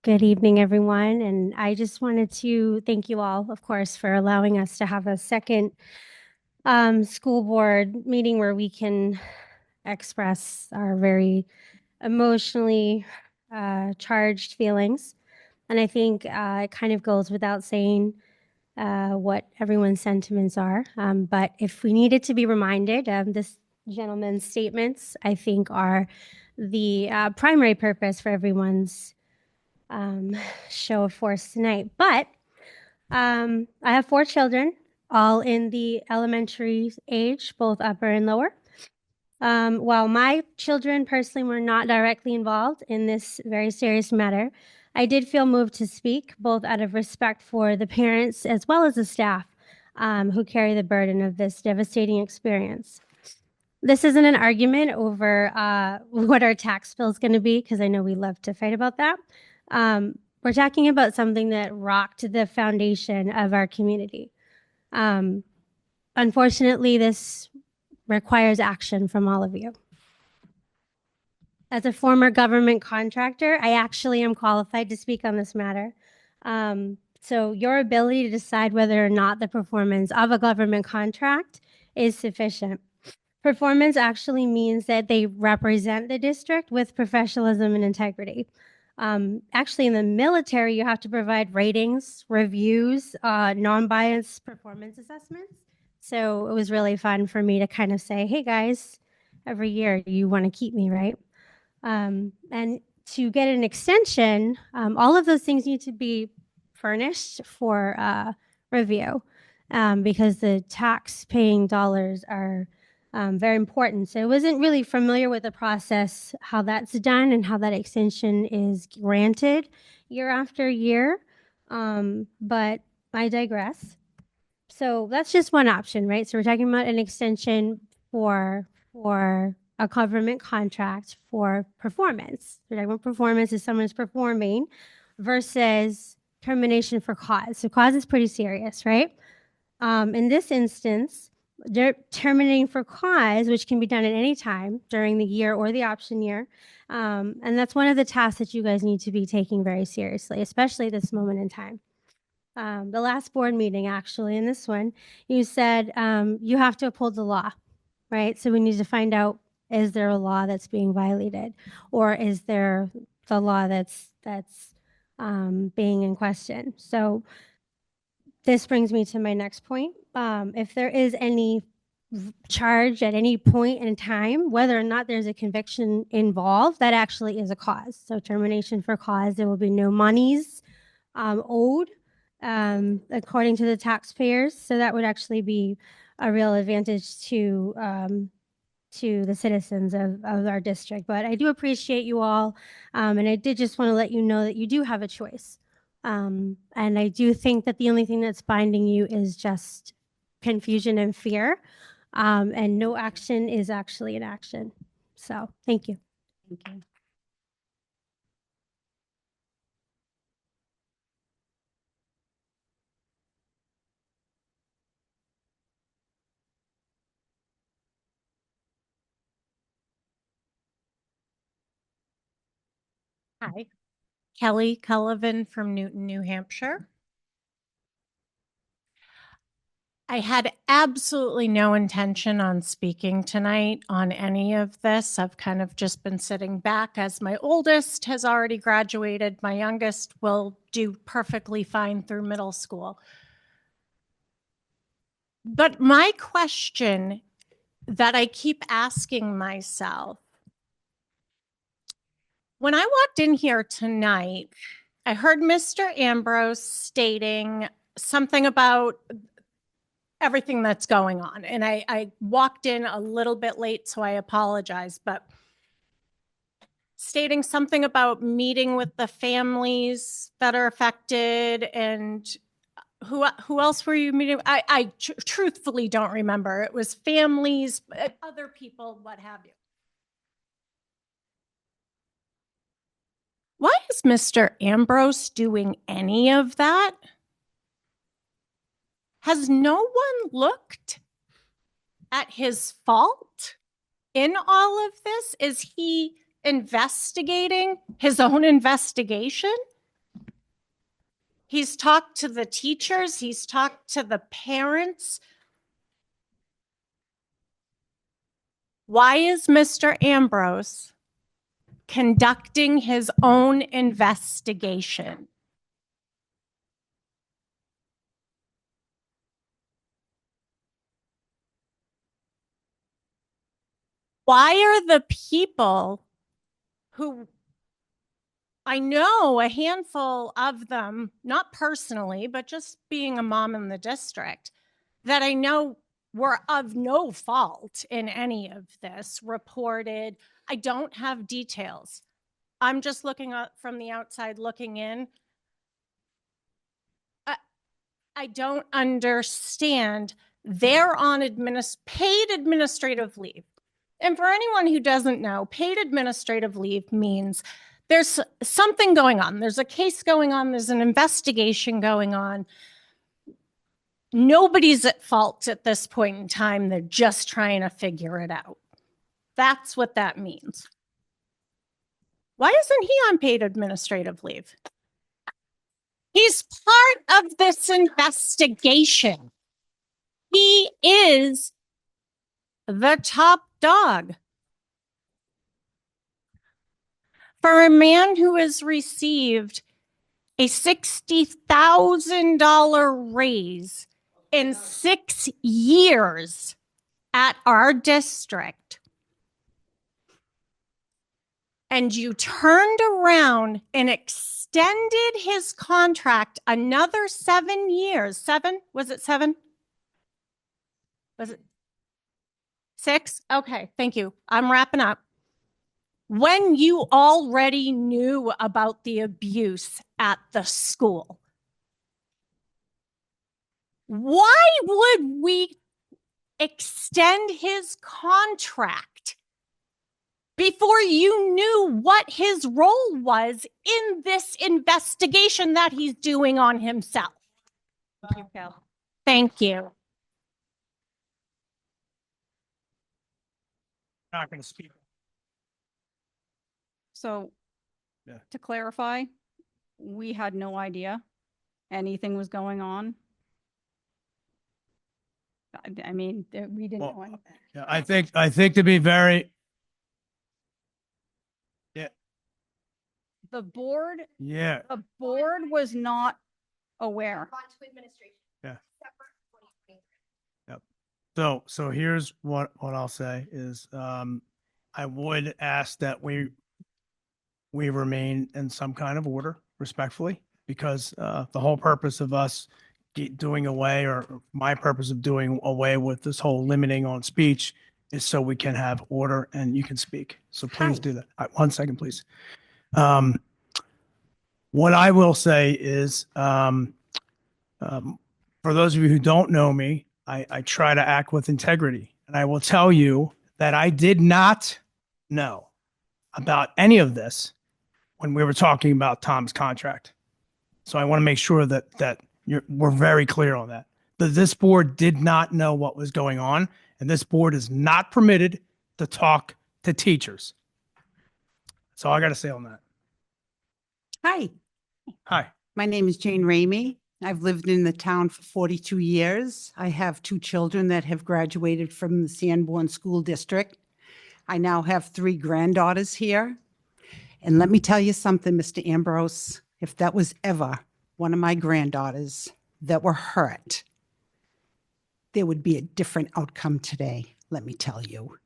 Good evening, everyone. And I just wanted to thank you all, of course, for allowing us to have a second school board meeting where we can express our very emotionally charged feelings. And I think it kind of goes without saying what everyone's sentiments are. But if we needed to be reminded, this gentleman's statements, I think, are the primary purpose for everyone's show of force tonight. But I have 4 children, all in the elementary age, both upper and lower. While my children personally were not directly involved in this very serious matter, I did feel moved to speak, both out of respect for the parents as well as the staff who carry the burden of this devastating experience. This isn't an argument over what our tax bill is going to be, because I know we love to fight about that. We're talking about something that rocked the foundation of our community. Unfortunately, this requires action from all of you. As a former government contractor, I actually am qualified to speak on this matter. So your ability to decide whether or not the performance of a government contract is sufficient. Performance actually means that they represent the district with professionalism and integrity. Actually, in the military, you have to provide ratings, reviews, non-biased performance assessments. So it was really fun for me to kind of say, hey guys, every year you want to keep me, right? And to get an extension, all of those things need to be furnished for review because the tax paying dollars are very important. So I wasn't really familiar with the process, how that's done and how that extension is granted year after year. But I digress. So that's just one option, right? So we're talking about an extension for a government contract for performance. We're talking about performance as someone's performing versus termination for cause. So cause is pretty serious, right? In this instance, they're terminating for cause, which can be done at any time during the year or the option year. And that's one of the tasks that you guys need to be taking very seriously, especially at this moment in time. The last board meeting, actually, in this one, you said you have to uphold the law, right? So we need to find out, is there a law that's being violated, or is there the law that's being in question? So this brings me to my next point. If there is any charge at any point in time, whether or not there's a conviction involved, that actually is a cause. So termination for cause, there will be no monies owed according to the taxpayers. So that would actually be a real advantage to to the citizens of our district. But I do appreciate you all. And I did just want to let you know that you do have a choice. And I do think that the only thing that's binding you is just confusion and fear. And no action is actually an action. So thank you. Thank you. Hi, Kelly Cullivan from Newton, New Hampshire. I had absolutely no intention on speaking tonight on any of this. I've kind of just been sitting back as my oldest has already graduated. My youngest will do perfectly fine through middle school. But my question that I keep asking myself, when I walked in here tonight, I heard Mr. Ambrose stating something about everything that's going on. And I walked in a little bit late, so I apologize, but stating something about meeting with the families that are affected and who else were you meeting? I truthfully don't remember. It was families, other people, what have you. Why is Mr. Ambrose doing any of that? Has no one looked at his fault in all of this? Is he investigating his own investigation? He's talked to the teachers, he's talked to the parents. Why is Mr. Ambrose conducting his own investigation? Why are the people who I know a handful of them, not personally, but just being a mom in the district, that I know were of no fault in any of this, reported? I don't have details. I'm just looking up from the outside looking in. I don't understand. They're on paid administrative leave. And for anyone who doesn't know, paid administrative leave means there's something going on. There's a case going on. There's an investigation going on. Nobody's at fault at this point in time. They're just trying to figure it out. That's what that means. Why isn't he on paid administrative leave? He's part of this investigation. He is the top dog. For a man who has received a $60,000 raise in 6 years at our district, and you turned around and extended his contract another 7 years. 7? Was it 7? Was it 6? Okay, thank you. I'm wrapping up. When you already knew about the abuse at the school, why would we extend his contract before you knew what his role was in this investigation that he's doing on himself? Thank you, Cal. Thank you. Not going to speak. So Yeah. to clarify, we had no idea anything was going on. I mean, we didn't Well, know anything. Yeah, I think to be very, The board yeah, was not aware. yeah. Yep. So here's what I'll say is, I would ask that we remain in some kind of order respectfully, because, the whole purpose of us doing away, or my purpose of doing away with this whole limiting on speech is so we can have order and you can speak. So please Hi. do that. 1 second, please. What I will say is, for those of you who don't know me, I try to act with integrity. And I will tell you that I did not know about any of this when we were talking about Tom's contract. So I want to make sure that we're very clear on that. That this board did not know what was going on, and this board is not permitted to talk to teachers. That's all I got to say on that. Hi, Hi. my name is Jane Ramey. I've lived in the town for 42 years. I have 2 children that have graduated from the Sanborn School District. I now have 3 granddaughters here. And let me tell you something, Mr. Ambrose, if that was ever one of my granddaughters that were hurt, there would be a different outcome today, let me tell you.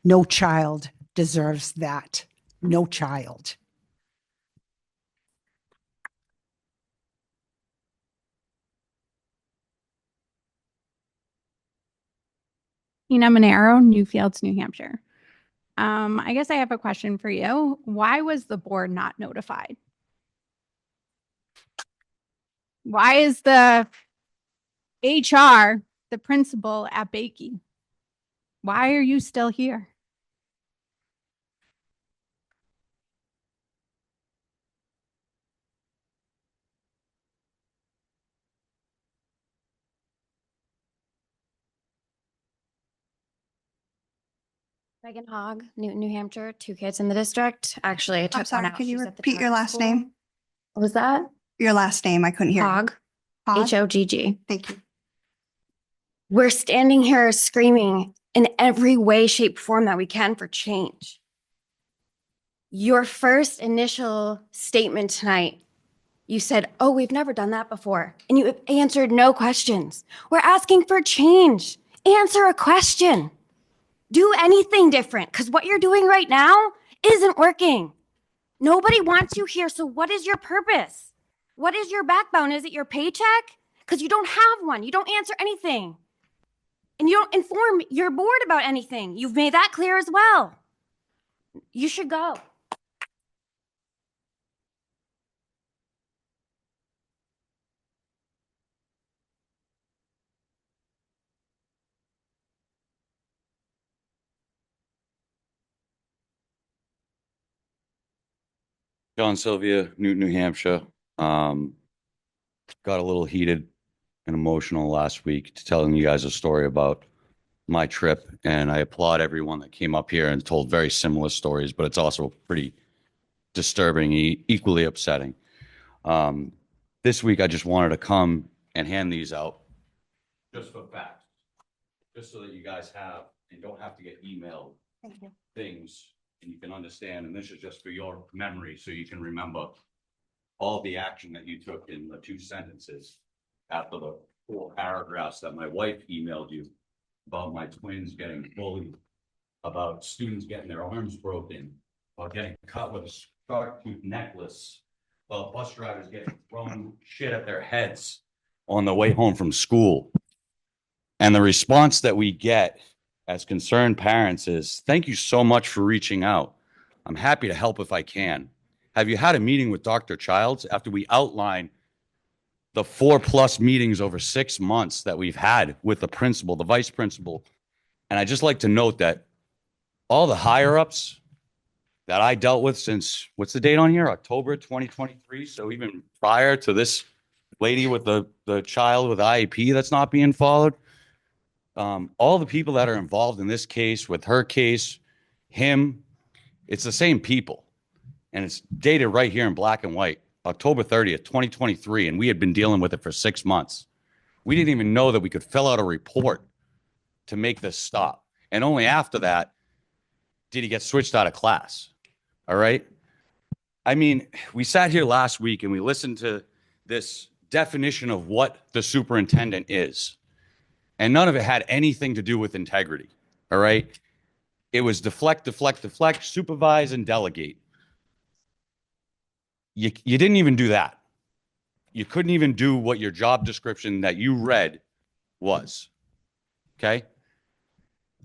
No child deserves that. No child. Ina Monero, Newfields, New Hampshire. I guess I have a question for you. Why was the board not notified? Why is the HR the principal at Bakey? Why are you still here? Megan Hogg, Newton, New Hampshire, 2 kids in the district. Actually, I took I'm one sorry, out. could you She's at the repeat your charter last school. name? What was that? Your last name, I couldn't hear. you. Hogg, Hogg? Hogg. Thank you. We're standing here screaming in every way, shape, form that we can for change. Your first initial statement tonight, you said, oh, we've never done that before. And you answered no questions. We're asking for change. Answer a question. Do anything different, because what you're doing right now isn't working. Nobody wants you here, so what is your purpose? What is your backbone? Is it your paycheck? Because you don't have one. You don't answer anything. And you don't inform your board about anything. You've made that clear as well. You should go. John Sylvia, Newton, New Hampshire. Got a little heated and emotional last week to telling you guys a story about my trip, and I applaud everyone that came up here and told very similar stories, but it's also pretty disturbing, equally upsetting. This week, I just wanted to come and hand these out just for facts, just so that you guys have and don't have to get emailed Thank you. things and you can understand. And this is just for your memory, so you can remember all the action that you took in the 2 sentences after the 4 paragraphs that my wife emailed you about my twins getting bullied, about students getting their arms broken, about getting cut with a shark tooth necklace, about bus drivers getting thrown shit at their heads on the way home from school. And the response that we get as concerned parents is, thank you so much for reaching out. I'm happy to help if I can. Have you had a meeting with Dr. Childs after we outline the 4+ meetings over 6 months that we've had with the principal, the vice principal? And I just like to note that all the higher ups that I dealt with since, what's the date on here? October 2023. So even prior to this lady with the child with IEP that's not being followed, all the people that are involved in this case, with her case, him, it's the same people. And it's dated right here in black and white, October 30th, 2023. And we had been dealing with it for 6 months. We didn't even know that we could fill out a report to make this stop. And only after that did he get switched out of class. All right. I mean, we sat here last week and we listened to this definition of what the superintendent is. And none of it had anything to do with integrity. All right. It was deflect, deflect, deflect, supervise, and delegate. You didn't even do that. You couldn't even do what your job description that you read was. Okay.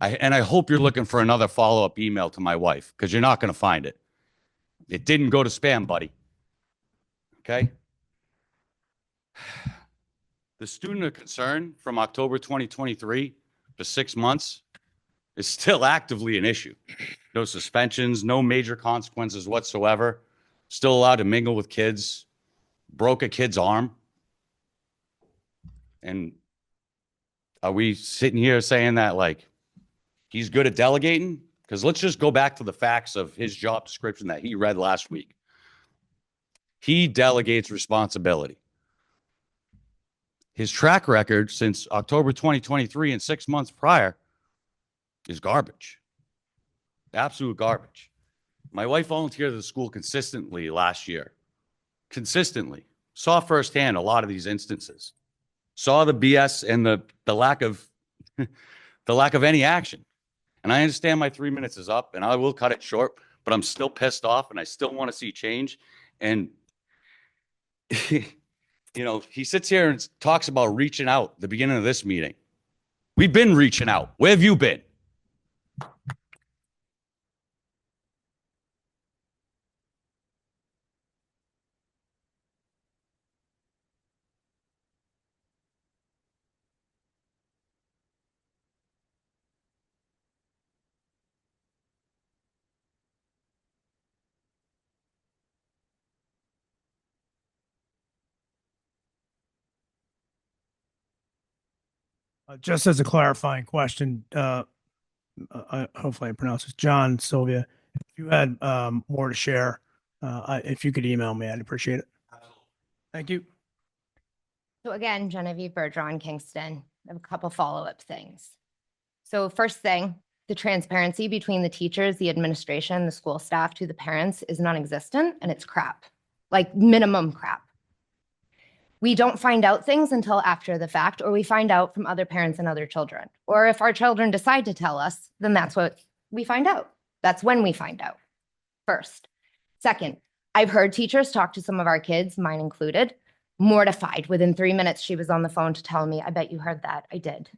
And I hope you're looking for another follow-up email to my wife, because you're not going to find it. It didn't go to spam, buddy. Okay? The student of concern from October 2023 for 6 months is still actively an issue. No suspensions, no major consequences whatsoever. Still allowed to mingle with kids. Broke a kid's arm. And are we sitting here saying that, like, he's good at delegating? Because let's just go back to the facts of his job description that he read last week. He delegates responsibility. His track record since October 2023 and 6 months prior is garbage. Absolute garbage. My wife volunteered at the school consistently last year. Consistently. Saw firsthand a lot of these instances. Saw the BS and the lack of the lack of any action. And I understand my 3 minutes is up and I will cut it short, but I'm still pissed off and I still want to see change. And you know, he sits here and talks about reaching out at the beginning of this meeting. We've been reaching out. Where have you been? Just as a clarifying question, hopefully I pronounce this, John Sylvia, if you had more to share, if you could email me, I'd appreciate it. Thank you. So again, Genevieve Bergeron, Kingston. I have a couple follow-up things. So first thing, the transparency between the teachers, the administration, the school staff to the parents is non-existent, and it's crap, like minimum crap. We don't find out things until after the fact, or we find out from other parents and other children. Or if our children decide to tell us, then that's what we find out. That's when we find out. First. Second, I've heard teachers talk to some of our kids, mine included, mortified. Within 3 minutes, she was on the phone to tell me, I bet you heard that. I did.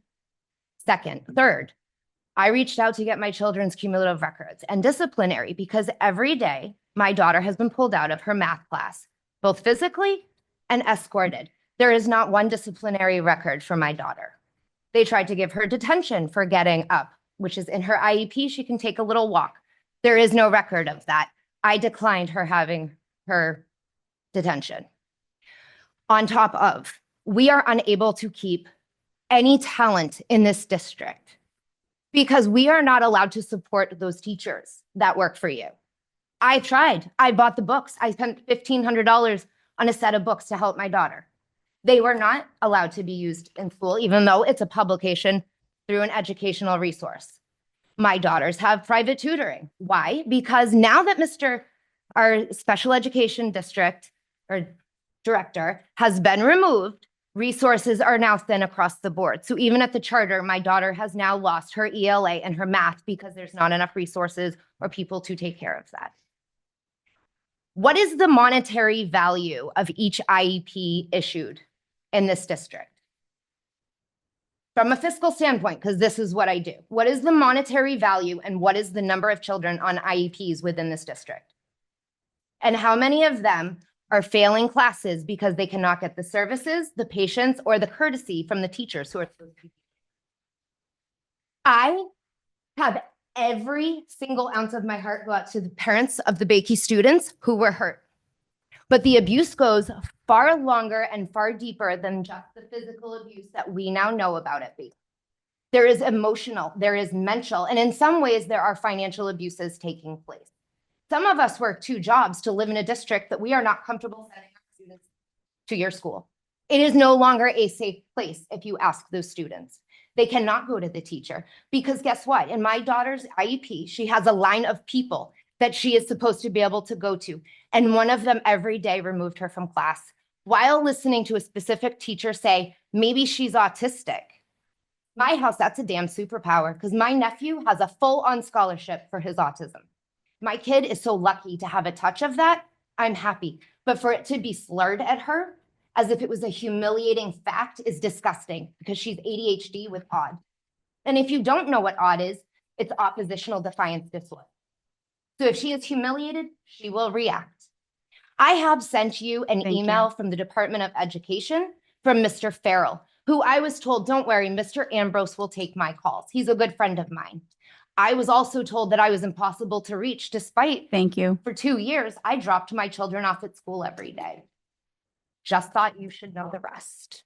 Third, I reached out to get my children's cumulative records and disciplinary because every day my daughter has been pulled out of her math class, both physically and escorted. There is not one disciplinary record for my daughter. They tried to give her detention for getting up, which is in her IEP. She can take a little walk. There is no record of that. I declined her having her detention. On top of, we are unable to keep any talent in this district because we are not allowed to support those teachers that work for you. I tried. I bought the books. I spent $1,500 on a set of books to help my daughter. They were not allowed to be used in school, even though it's a publication through an educational resource. My daughters have private tutoring. Why? Because now that our special education district or director has been removed, resources are now thin across the board. So even at the charter, my daughter has now lost her ELA and her math because there's not enough resources or people to take care of that. What is the monetary value of each IEP issued in this district? From a fiscal standpoint, because this is what I do. What is the monetary value and what is the number of children on IEPs within this district? And how many of them are failing classes because they cannot get the services, the patience, or the courtesy from the teachers who are supposed to be? I have every single ounce of my heart go out to the parents of the Bakey students who were hurt. But the abuse goes far longer and far deeper than just the physical abuse that we now know about at Bakey. There is emotional, there is mental, and in some ways there are financial abuses taking place. Some of us work 2 jobs to live in a district that we are not comfortable sending our students to your school. It is no longer a safe place if you ask those students. They cannot go to the teacher because guess what? In my daughter's IEP, she has a line of people that she is supposed to be able to go to. And one of them every day removed her from class while listening to a specific teacher say, maybe she's autistic. My house, that's a damn superpower because my nephew has a full-on scholarship for his autism. My kid is so lucky to have a touch of that. I'm happy. But for it to be slurred at her as if it was a humiliating fact is disgusting because she's ADHD with odd. And if you don't know what odd is, it's oppositional defiance disorder. So if she is humiliated, she will react. I have sent you an email from the Department of Education from Mr. Farrell, who I was told, don't worry, Mr. Ambrose will take my calls. He's a good friend of mine. I was also told that I was impossible to reach despite for 2 years, I dropped my children off at school every day. Just thought you should know the rest.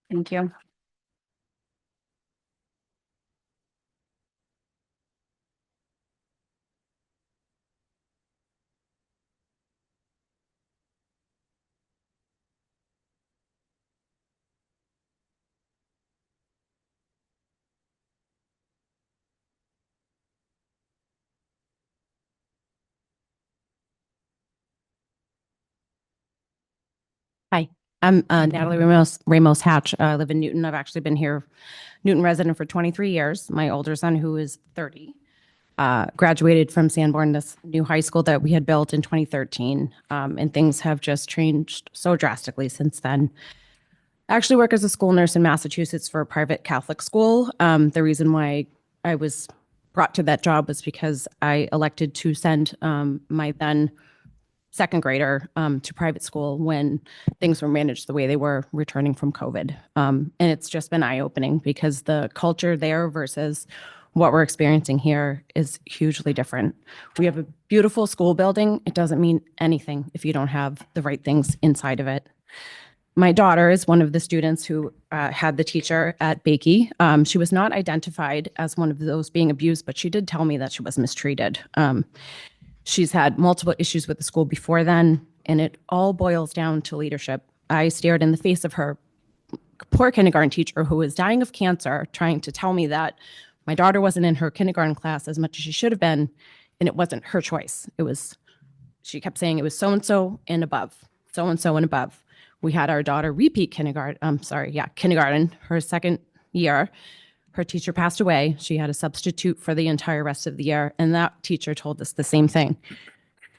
Thank you. Hi, I'm Natalie Ramos Hatch. I live in Newton. I've actually been here, Newton resident for 23 years. My older son, who is 30, graduated from Sanborn, this new high school that we had built in 2013. And things have just changed so drastically since then. I actually work as a school nurse in Massachusetts for a private Catholic school. The reason why I was brought to that job was because I elected to send my then second grader to private school when things were managed the way they were returning from COVID. And it's just been eye-opening because the culture there versus what we're experiencing here is hugely different. We have a beautiful school building. It doesn't mean anything if you don't have the right things inside of it. My daughter is one of the students who had the teacher at Bakey. She was not identified as one of those being abused, but she did tell me that she was mistreated. She's had multiple issues with the school before then, and it all boils down to leadership. I stared in the face of her poor kindergarten teacher who was dying of cancer, trying to tell me that my daughter wasn't in her kindergarten class as much as she should have been, and it wasn't her choice. She kept saying it was so-and-so and above, so-and-so and above. We had our daughter repeat kindergarten, her second year. Her teacher passed away. She had a substitute for the entire rest of the year. And that teacher told us the same thing.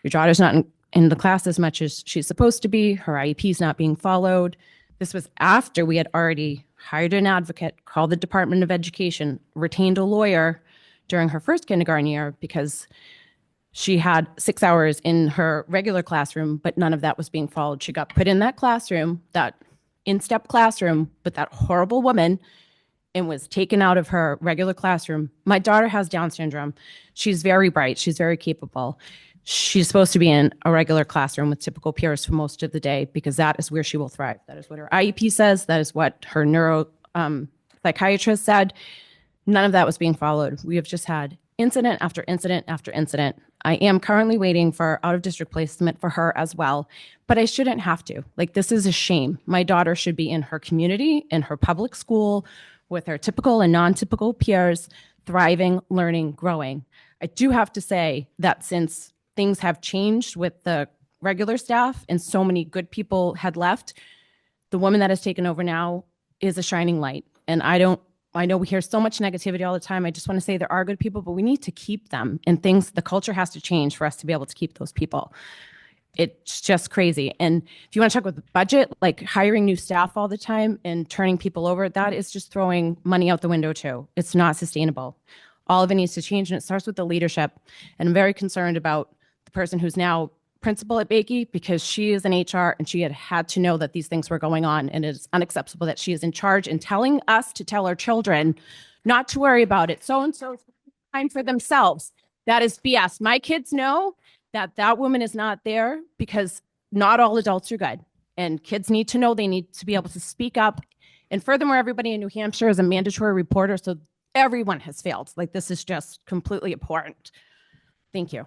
Your daughter's not in the class as much as she's supposed to be. Her IEP is not being followed. This was after we had already hired an advocate, called the Department of Education, retained a lawyer during her first kindergarten year because she had 6 hours in her regular classroom, but none of that was being followed. She got put in that classroom, that in-step classroom with that horrible woman, and was taken out of her regular classroom. My daughter has Down syndrome. She's very bright. She's very capable. She's supposed to be in a regular classroom with typical peers for most of the day because that is where she will thrive. That is what her IEP says. That is what her neuro psychiatrist said. None of that was being followed. We have just had incident after incident after incident. I am currently waiting for out-of-district placement for her as well, but I shouldn't have to. Like, this is a shame. My daughter should be in her community, in her public school, with her typical and non-typical peers, thriving, learning, growing. I do have to say that since things have changed with the regular staff and so many good people had left, the woman that has taken over now is a shining light. And I know we hear so much negativity all the time. I just want to say there are good people, but we need to keep them, and the culture has to change for us to be able to keep those people. It's just crazy. And if you want to talk with the budget, like hiring new staff all the time and turning people over, that is just throwing money out the window too. It's not sustainable. All of it needs to change, and it starts with the leadership. And I'm very concerned about the person who's now principal at Bakey because she is in HR and she had to know that these things were going on, and it is unacceptable that she is in charge and telling us to tell our children not to worry about it. So-and-so time for themselves. That is BS. My kids know that woman is not there because not all adults are good, and kids need to know they need to be able to speak up. And furthermore, everybody in New Hampshire is a mandatory reporter, so everyone has failed. Like, this is just completely abhorrent. Thank you.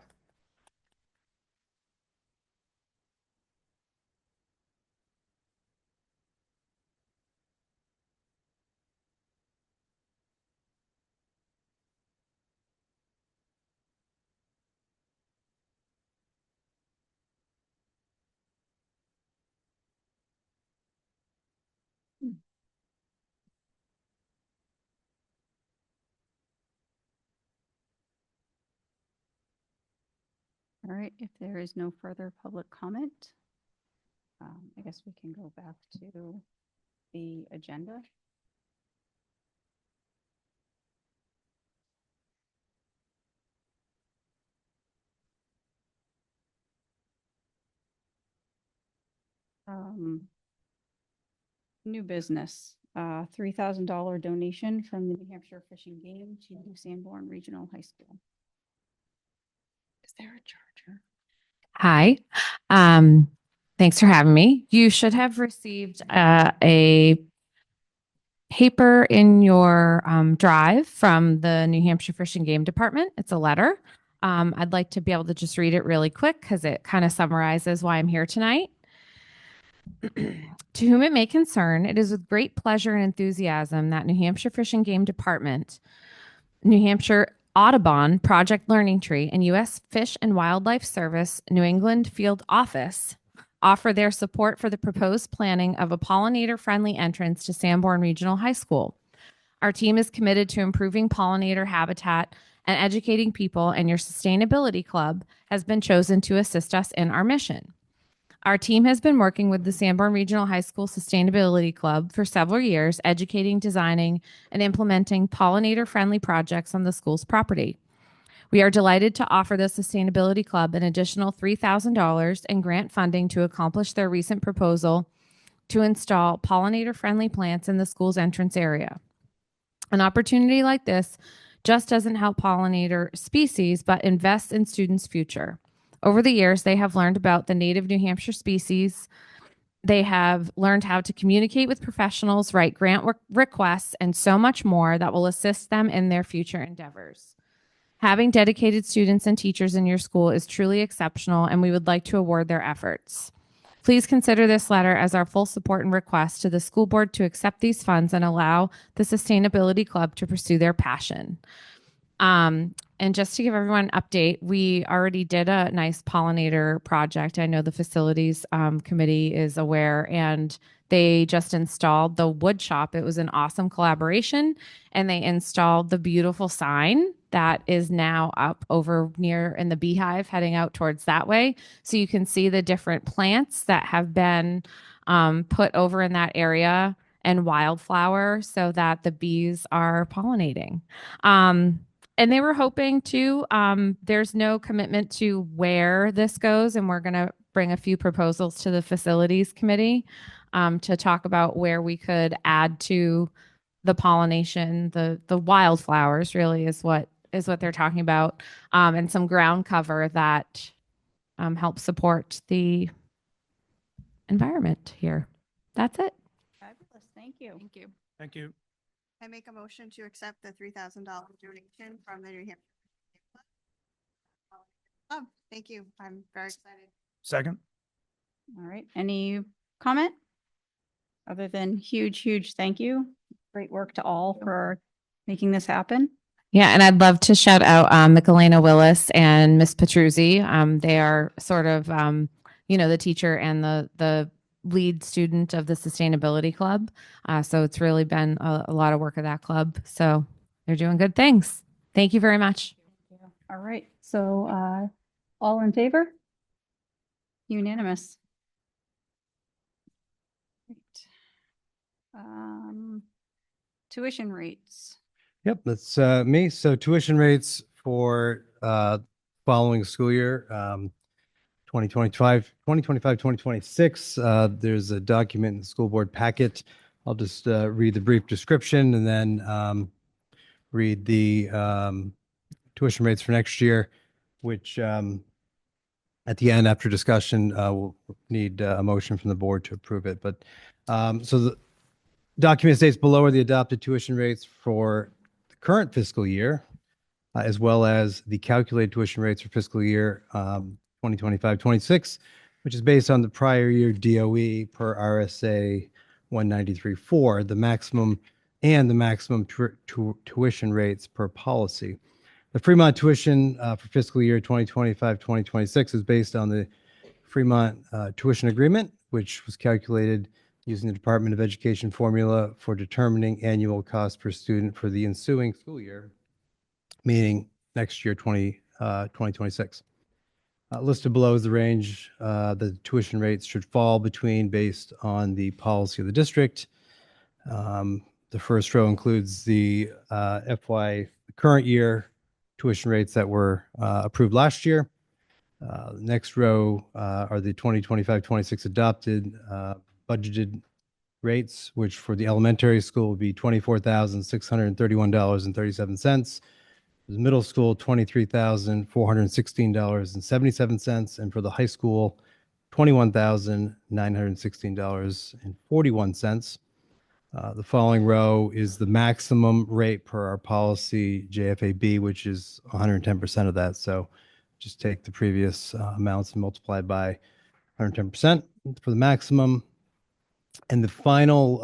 All right, if there is no further public comment, I guess we can go back to the agenda. New business, $3,000 donation from the New Hampshire Fishing Game to Sanborn Regional High School. Is there a charger? Hi. Thanks for having me. You should have received a paper in your drive from the New Hampshire Fish and Game Department. It's a letter. I'd like to be able to just read it really quick because it kind of summarizes why I'm here tonight. To whom it may concern, it is with great pleasure and enthusiasm that New Hampshire Fish and Game Department, New Hampshire Audubon Project Learning Tree, and U.S. Fish and Wildlife Service New England Field Office offer their support for the proposed planning of a pollinator-friendly entrance to Sanborn Regional High School. Our team is committed to improving pollinator habitat and educating people, and your sustainability club has been chosen to assist us in our mission. Our team has been working with the Sanborn Regional High School Sustainability Club for several years, educating, designing, and implementing pollinator-friendly projects on the school's property. We are delighted to offer the Sustainability Club an additional $3,000 in grant funding to accomplish their recent proposal to install pollinator-friendly plants in the school's entrance area. An opportunity like this just doesn't help pollinator species, but invests in students' future. Over the years, they have learned about the native New Hampshire species. They have learned how to communicate with professionals, write grant requests, and so much more that will assist them in their future endeavors. Having dedicated students and teachers in your school is truly exceptional, and we would like to award their efforts. Please consider this letter as our full support and request to the school board to accept these funds and allow the Sustainability Club to pursue their passion. And just to give everyone an update, we already did a nice pollinator project. I know the facilities committee is aware, and they just installed the wood shop. It was an awesome collaboration, and they installed the beautiful sign that is now up over near in the beehive heading out towards that way. So you can see the different plants that have been put over in that area and wildflower so that the bees are pollinating. And they were hoping to, there's no commitment to where this goes, and we're going to bring a few proposals to the facilities committee to talk about where we could add to the pollination, the wildflowers really is what they're talking about, and some ground cover that helps support the environment here. That's it. Fabulous. Thank you. Thank you. Thank you. I make a motion to accept the $3,000 donation from the New Hampshire. Oh, thank you. I'm very excited. Second. All right. Any comment? Other than huge thank you. Great work to all for making this happen. Yeah, and I'd love to shout out Michelena Willis and Miss Petruzzi. They are sort of, the teacher and the lead student of the Sustainability Club. So it's really been a lot of work of that club. So they're doing good things. Thank you very much. All right. So all in favor? Unanimous. Great. Tuition rates. Yep, that's me. So tuition rates for following school year, 2026. There's a document in the school board packet. I'll just read the brief description and then read the tuition rates for next year, which at the end, after discussion, we'll need a motion from the board to approve it. But so the document states below are the adopted tuition rates for the current fiscal year, as well as the calculated tuition rates for fiscal year 2025-26, which is based on the prior year DOE per RSA 193.4, the maximum tuition rates per policy. The Fremont tuition for fiscal year 2025-2026 is based on the Fremont tuition agreement, which was calculated using the Department of Education formula for determining annual cost per student for the ensuing school year, meaning next year, 2026. Listed below is the range the tuition rates should fall between based on the policy of the district. The first row includes the current year tuition rates that were approved last year. Next row are the 2025-26 adopted budgeted rates, which for the elementary school would be $24,631.37. The middle school, $23,416.77. And for the high school, $21,916.41. The following row is the maximum rate per our policy JFAB, which is 110% of that. So just take the previous amounts and multiply by 110% for the maximum. And the final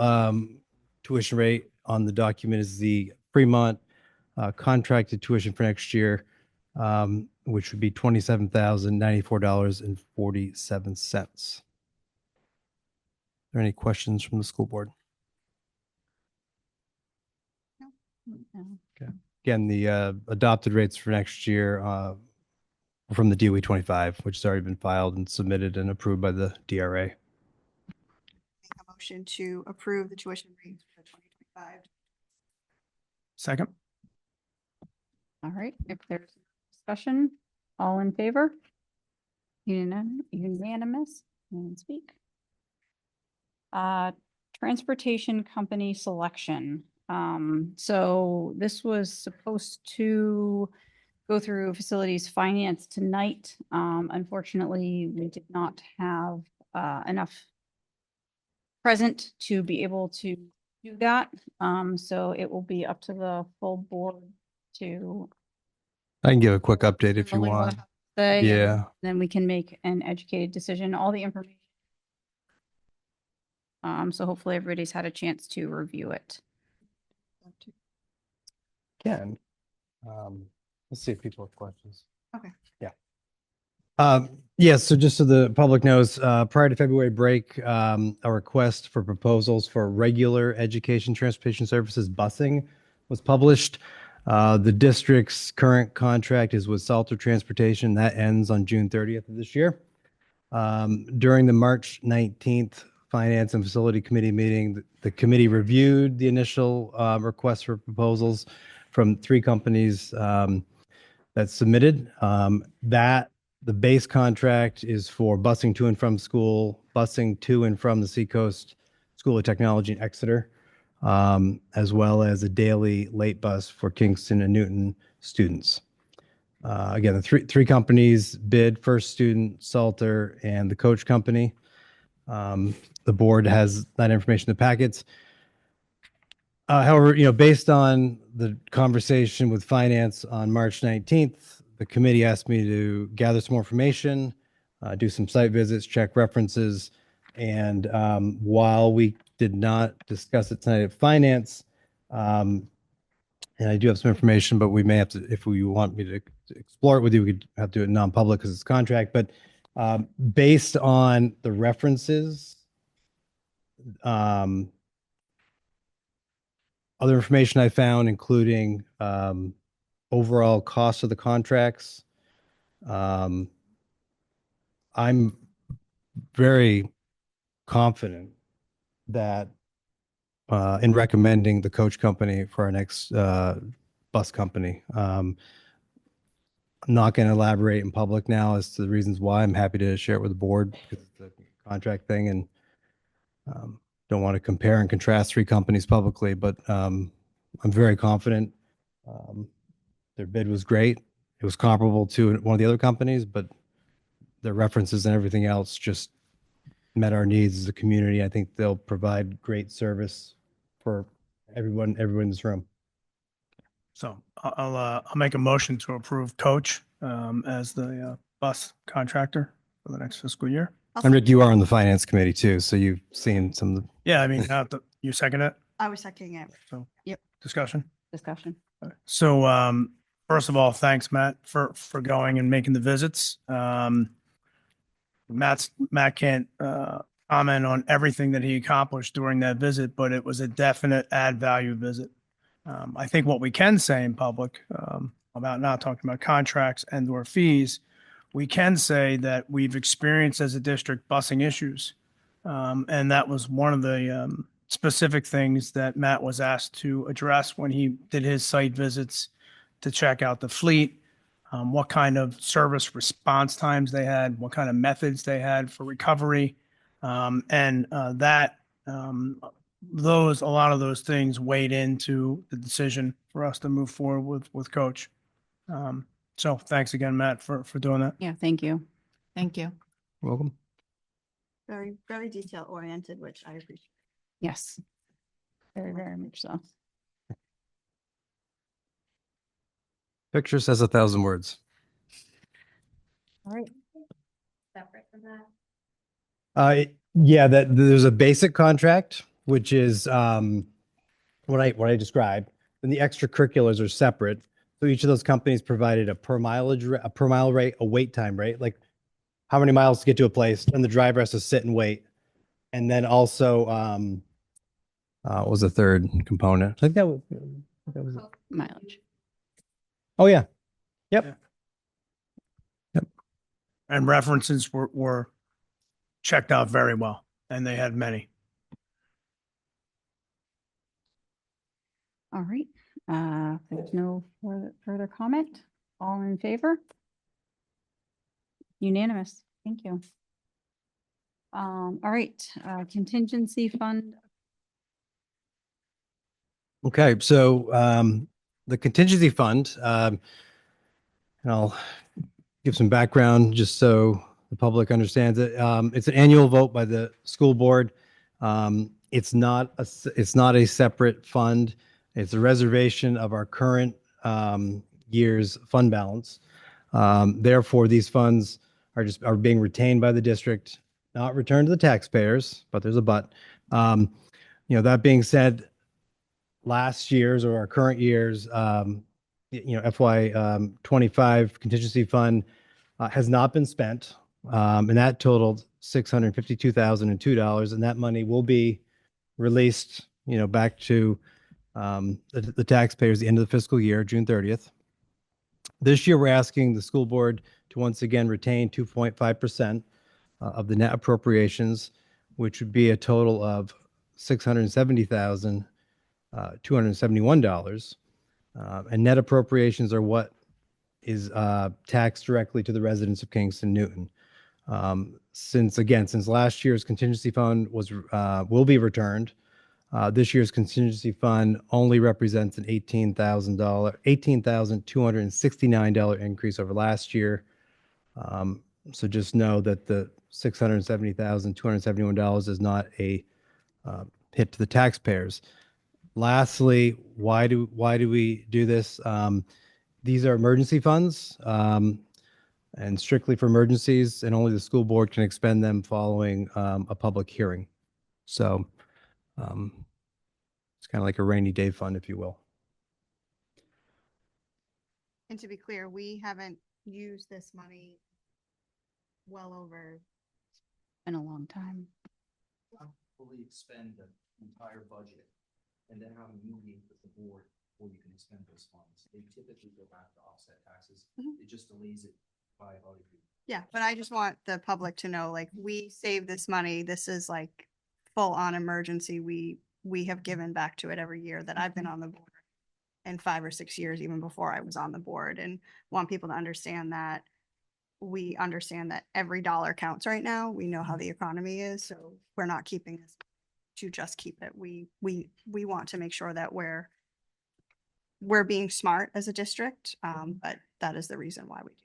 tuition rate on the document is the Fremont contracted tuition for next year, which would be $27,094.47. Are there any questions from the school board? Okay. Again, the adopted rates for next year from the DOE 25, which has already been filed and submitted and approved by the DRA. Make a motion to approve the tuition rates for 2025. Second. All right, if there's discussion, all in favor? Unanimous, and speak. Transportation company selection. So this was supposed to go through facilities finance tonight. Unfortunately, we did not have enough present to be able to do that. So it will be up to the full board to I can give a quick update if you Only want. say, Yeah. then we can make an educated decision, all the information. So hopefully everybody's had a chance to review it. Can. Let's see if people have questions. Okay. Yeah. Yes, so just so the public knows, prior to February break, a request for proposals for regular education transportation services busing was published. The district's current contract is with Salter Transportation. That ends on June 30th of this year. During the March 19th Finance and Facility Committee meeting, the committee reviewed the initial requests for proposals from three companies that submitted. The base contract is for busing to and from school, busing to and from the Seacoast School of Technology in Exeter, as well as a daily late bus for Kingston and Newton students. Again, the three companies bid: First Student, Salter, and the coach company. The board has that information in the packets. However, based on the conversation with finance on March 19th, the committee asked me to gather some more information, do some site visits, check references. And while we did not discuss it tonight at finance, and I do have some information, but we may have to, if you want me to explore it with you, we could have to do it non-public because it's contract. But based on the references, other information I found, including overall cost of the contracts, I'm very confident that in recommending the coach company for our next bus company. I'm not going to elaborate in public now as to the reasons why. I'm happy to share it with the board because it's a contract thing, and don't want to compare and contrast three companies publicly, but I'm very confident. Their bid was great. It was comparable to one of the other companies, but their references and everything else just met our needs as a community. I think they'll provide great service for everyone in this room. So I'll make a motion to approve Coach as the bus contractor for the next fiscal year. And Rick, you are on the finance committee too, so you've seen some of the. Yeah, I mean, you second it? I was seconding it. So Yep. discussion. So First of all, thanks, Matt, for going and making the visits. Matt can't comment on everything that he accomplished during that visit, but it was a definite add value visit. I think what we can say in public about not talking about contracts and or fees, we can say that we've experienced as a district busing issues. And that was one of the specific things that Matt was asked to address when he did his site visits to check out the fleet. what kind of service response times they had, what kind of methods they had for recovery. And a lot of those things weighed into the decision for us to move forward with Coach. So thanks again, Matt, for doing that. Yeah, thank you. Thank you. Welcome. Very, very detail oriented, which I appreciate. Yes. Very, very much so. Picture says 1,000 words. All right. Separate from that. Yeah, that there's a basic contract, which is what I described. Then the extracurriculars are separate. So each of those companies provided a per mile rate, a wait time rate, like how many miles to get to a place, and the driver has to sit and wait. And then also, what was the third component? I think that was it. Mileage. Oh yeah, yep. And references were checked out very well, and they had many. All right. There's no further comment. All in favor? Unanimous. Thank you. All right, contingency fund. Okay, so the contingency fund, and I'll give some background just so the public understands it. It's an annual vote by the school board. It's not a separate fund. It's a reservation of our current year's fund balance. Therefore, these funds are being retained by the district, not returned to the taxpayers, but there's a but. That being said, last year's or our current year's, FY 25 contingency fund has not been spent, and that totaled $652,002, and that money will be released, back to the taxpayers at the end of the fiscal year, June 30th. This year, we're asking the school board to once again retain 2.5% of the net appropriations, which would be a total of $670,271. And net appropriations are what is taxed directly to the residents of Kingston Newton. Since last year's contingency fund will be returned, this year's contingency fund only represents an $18,269 increase over last year. So just know that the $670,271 is not a hit to the taxpayers. Lastly, why do we do this? These are emergency funds, and strictly for emergencies, and only the school board can expend them following a public hearing. So it's kind of like a rainy day fund, if you will. And to be clear, we haven't used this money well over. In a long time. Fully expend the entire budget and then have a meeting with the board before you can expend those funds. They typically go back to offset taxes. It just delays it by about a year. Yeah, but I just want the public to know, like, we save this money. This is like full on emergency. We have given back to it every year that I've been on the board, and 5 or 6 years even before I was on the board, and want people to understand that we understand that every dollar counts right now. We know how the economy is, so we're not keeping this to just keep it. We want to make sure that we're being smart as a district, but that is the reason why we do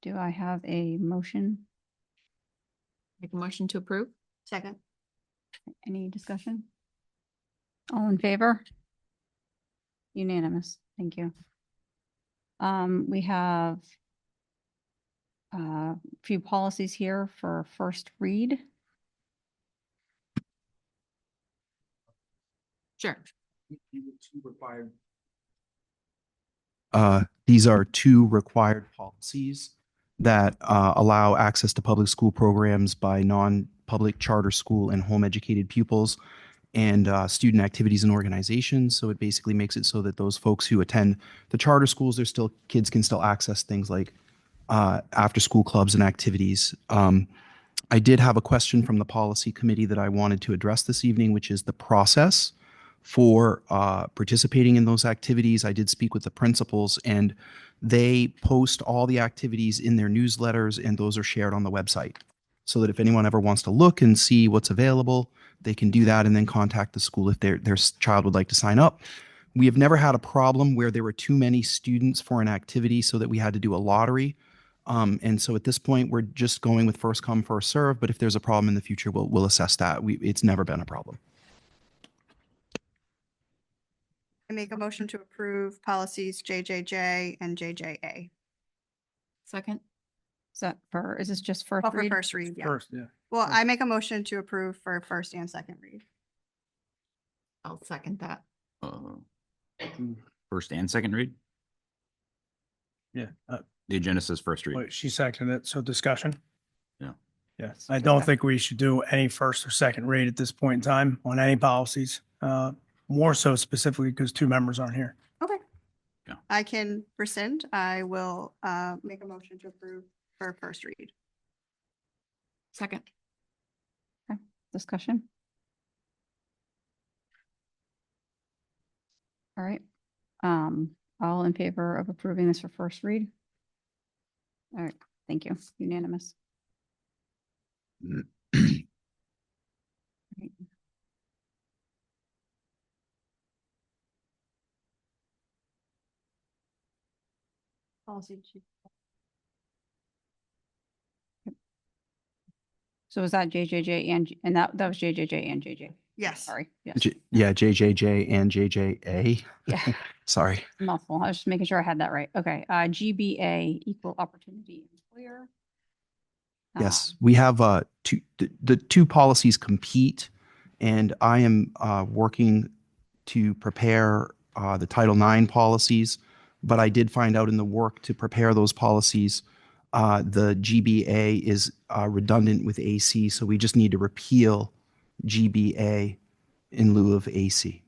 this. Do I have a motion? Make a motion to approve. Second. Any discussion? All in favor? Unanimous. Thank you. We have a few policies here for first read. Sure. These are two required policies that allow access to public school programs by non-public charter school and home educated pupils and student activities and organizations. So it basically makes it so that those folks who attend the charter schools, kids can still access things like after school clubs and activities. I did have a question from the policy committee that I wanted to address this evening, which is the process for participating in those activities. I did speak with the principals, and they post all the activities in their newsletters, and those are shared on the website. So that if anyone ever wants to look and see what's available, they can do that and then contact the school if their child would like to sign up. We have never had a problem where there were too many students for an activity so that we had to do a lottery. And so at this point, we're just going with first come, first serve. But if there's a problem in the future, we'll assess that. It's never been a problem. I make a motion to approve policies JJJ and JJA. Second. Is this just first Oh, for read? first read, yeah. First, yeah. Well, I make a motion to approve for first and second read. I'll second that. First and second read? Yeah. The agenda says first read. Wait, she seconded it. So discussion? Yeah. Yes. I don't think we should do any first or second read at this point in time on any policies. More so specifically because two members aren't here. Okay. Yeah. I can rescind. I will make a motion to approve for first read. Second. Okay, discussion. All right. All in favor of approving this for first read? All right, thank you. Unanimous. Right. Policy chief. So is that JJJ and that was JJJ and JJ? Yes. Sorry. Yes. Yeah, JJJ and JJA. Yeah. Sorry. Mouthful. I was just making sure I had that right. Okay. GBA, equal opportunity employer. Yes, we have the two policies compete, and I am working to prepare the Title IX policies, but I did find out in the work to prepare those policies, the GBA is redundant with AC, so we just need to repeal GBA in lieu of AC.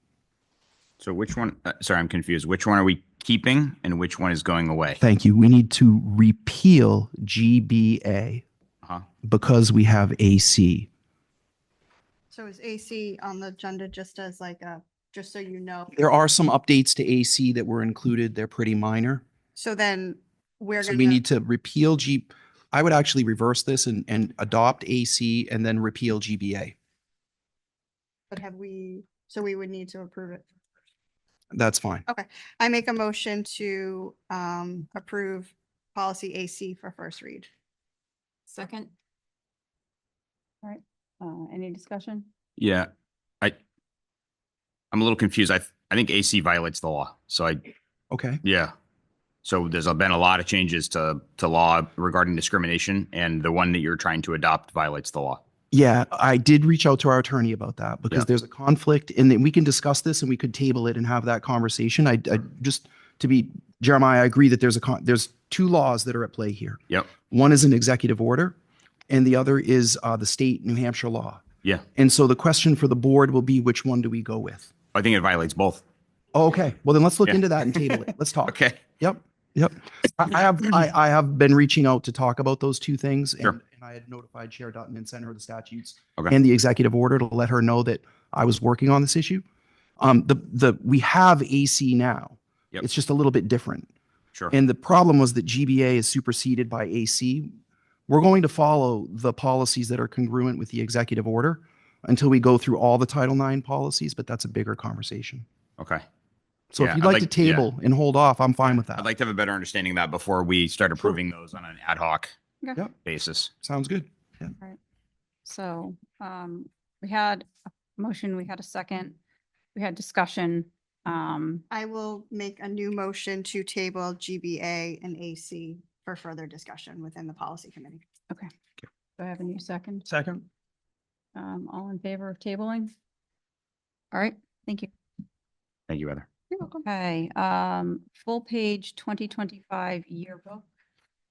So which one, sorry, I'm confused. Which one are we keeping and which one is going away? Thank you. We need to repeal GBA because we have AC. So is AC on the agenda just as like a, just so you know? There are some updates to AC that were included. They're pretty minor. So then we're So going we need to repeal I would actually reverse this and adopt AC and then repeal GBA. But so we would need to approve it. That's fine. Okay, I make a motion to approve policy AC for first read. Second. All right, any discussion? Yeah, I'm a little confused. I think AC violates the law. So Okay. Yeah. So there's been a lot of changes to law regarding discrimination, and the one that you're trying to adopt violates the law. Yeah, I did reach out to our attorney about that because Yeah. there's a conflict, and then we can discuss this and we could table it and have that conversation. I just to be Jeremiah, I agree that there's two laws that are at play here. Yep. One is an executive order, and the other is the state New Hampshire law. Yeah. And so the question for the board will be, which one do we go with? I think it violates both. Oh, okay. Well, then let's look Yeah. into that and table it. Let's talk. Okay. Yep. I have been reaching out to talk about those two things, and, Sure. and I had notified Chair Dutton and sent her the statutes Okay. and the executive order to let her know that I was working on this issue. We have AC now. Yep. It's just a little bit different. Sure. And the problem was that GBA is superseded by AC. We're going to follow the policies that are congruent with the executive order until we go through all the Title IX policies, but that's a bigger conversation. Okay. So Yeah, if you'd I'd like to table and hold off, I'm fine with that. I'd like to have a better understanding of that before we start approving those on an ad hoc Okay. Yep. basis. Sounds good. Yeah. All right. So, we had a motion, we had a second, we had discussion. I will make a new motion to table GBA and AC for further discussion within the policy committee. Okay. Do I have a new second? Second. All in favor of tabling? All right, thank you. Thank you, Heather. Okay, full page 2025 yearbook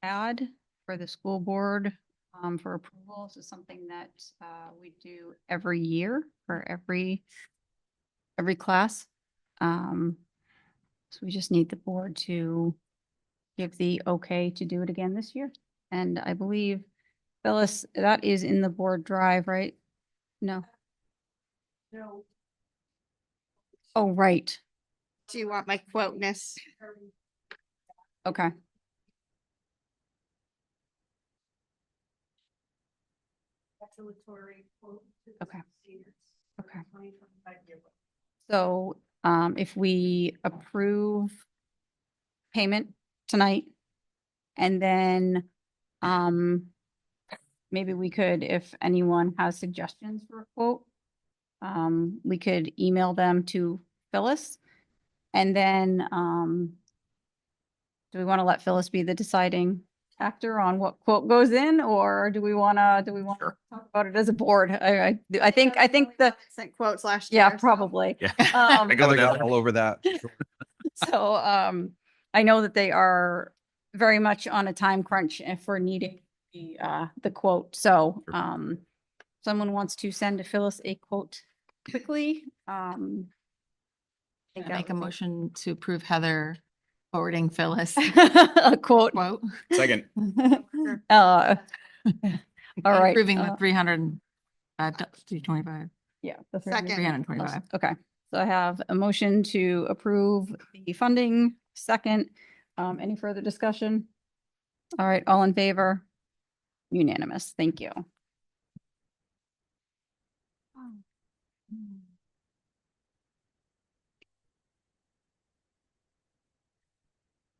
ad for the school board for approval. This is something that we do every year for every class. So we just need the board to give the okay to do it again this year. And I believe, Phyllis, that is in the board drive, right? No. No. Oh, right. Do you want my quoteness? Okay. Okay. Okay. So, if we approve payment tonight, and then, maybe we could, if anyone has suggestions for a quote, we could email them to Phyllis. And then, do we want to let Phyllis be the deciding factor on what quote goes in, or do we want to talk about it as a board? I think the Sent quotes last year. Yeah. Probably. Yeah. Um, I go with Heather got that. all over that. So, I know that they are very much on a time crunch for needing the quote. So, someone wants to send to Phyllis a quote quickly. I make a motion to approve Heather forwarding Phyllis a quote. Second. All right. Approving the 325. Yeah. The Second. 325. Okay. So I have a motion to approve the funding. Second. Any further discussion? All right. All in favor? Unanimous. Thank you.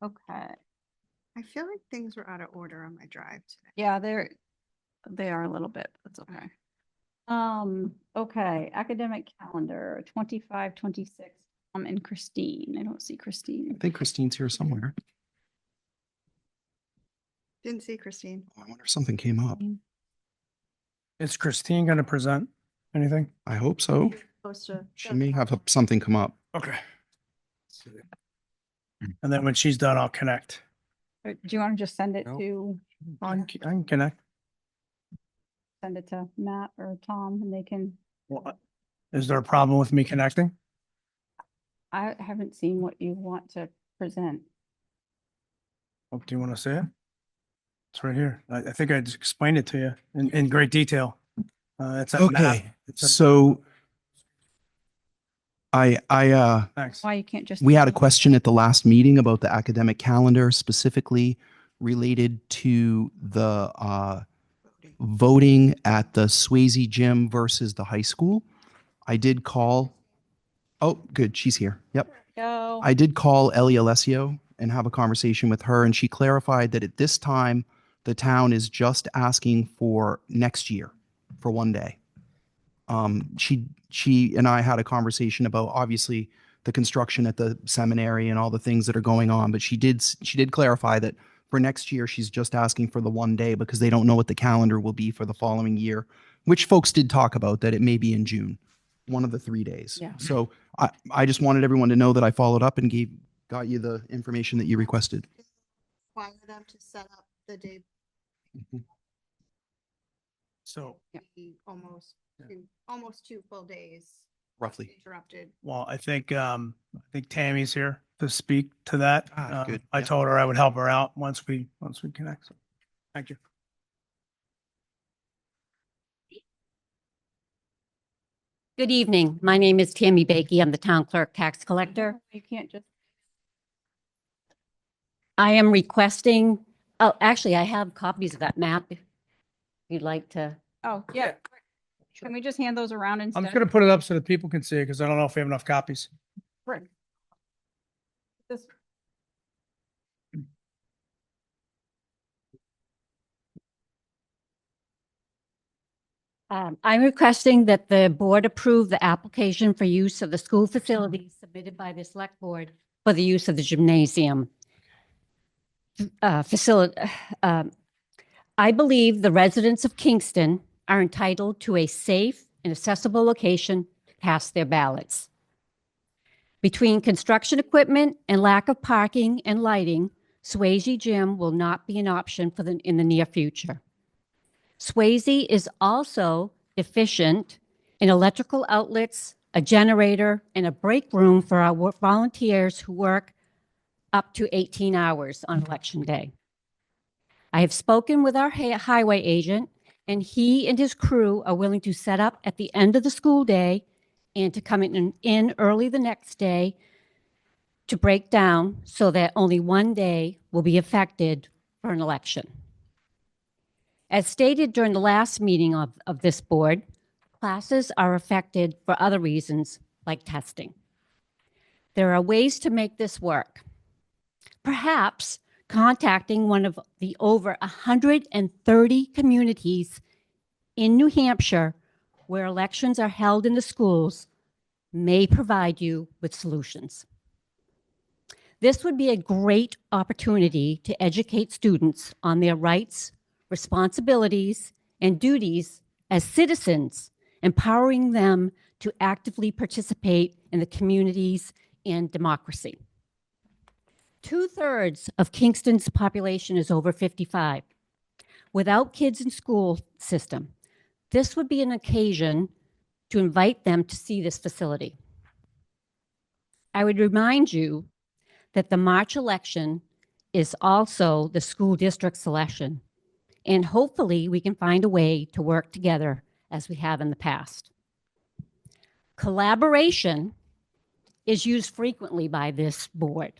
Okay. I feel like things were out of order on my drive today. Yeah, they are a little bit. That's okay. Okay, academic calendar 25, 26. And Christine. I don't see Christine. I think Christine's here somewhere. Didn't see Christine. I wonder if something came up. Is Christine going to present anything? I hope so. Supposed to. She may have something come up. Okay. And then when she's done, I'll connect. Do you want to just send it Nope. to, I can connect. send it to Matt or Tom and they can, Well, is there a problem with me connecting? I haven't seen what you want to present. Oh, do you want to see it? It's right here. I think I just explained it to you in great detail. It's a map. Okay, It's a- so Thanks. Why you can't just. we had a question at the last meeting about the academic calendar, specifically related to the voting at the Swayze gym versus the high school. I did call. Oh, good. She's here. Yep. Go. I did call Ellie Alessio and have a conversation with her, and she clarified that at this time, the town is just asking for next year for one day. She and I had a conversation about obviously the construction at the seminary and all the things that are going on, but she did clarify that for next year, she's just asking for the one day because they don't know what the calendar will be for the following year, which folks did talk about that it may be in June, one of the 3 days. Yeah. So I just wanted everyone to know that I followed up and got you the information that you requested. Require them to set up the day. So, Be almost, two full days. Roughly. Interrupted. well, I think Tammy's here to speak to that. Good. I Yeah. told her I would help her out once we connect. So, thank you. Good evening. My name is Tammy Bakey. I'm the town clerk tax collector. You can't just. I am requesting, oh, actually, I have copies of that map if you'd like to. Oh, yeah. Can we just hand those around instead? I'm just going to put it up so that people can see it because I don't know if we have enough copies. Right. This. I'm requesting that the board approve the application for use of the school facilities submitted by the select board for the use of the gymnasium facility. I believe the residents of Kingston are entitled to a safe and accessible location to cast their ballots. Between construction equipment and lack of parking and lighting, Swayze Gym will not be an option in the near future. Swayze is also deficient in electrical outlets, a generator, and a break room for our volunteers who work up to 18 hours on election day. I have spoken with our highway agent, and he and his crew are willing to set up at the end of the school day and to come in early the next day to break down so that only one day will be affected for an election. As stated during the last meeting of this board, classes are affected for other reasons like testing. There are ways to make this work. Perhaps contacting one of the over 130 communities in New Hampshire where elections are held in the schools may provide you with solutions. This would be a great opportunity to educate students on their rights, responsibilities, and duties as citizens, empowering them to actively participate in the communities and democracy. 2/3 of Kingston's population is over 55. Without kids in school system, this would be an occasion to invite them to see this facility. I would remind you that the March election is also the school district election, and hopefully we can find a way to work together as we have in the past. Collaboration is used frequently by this board.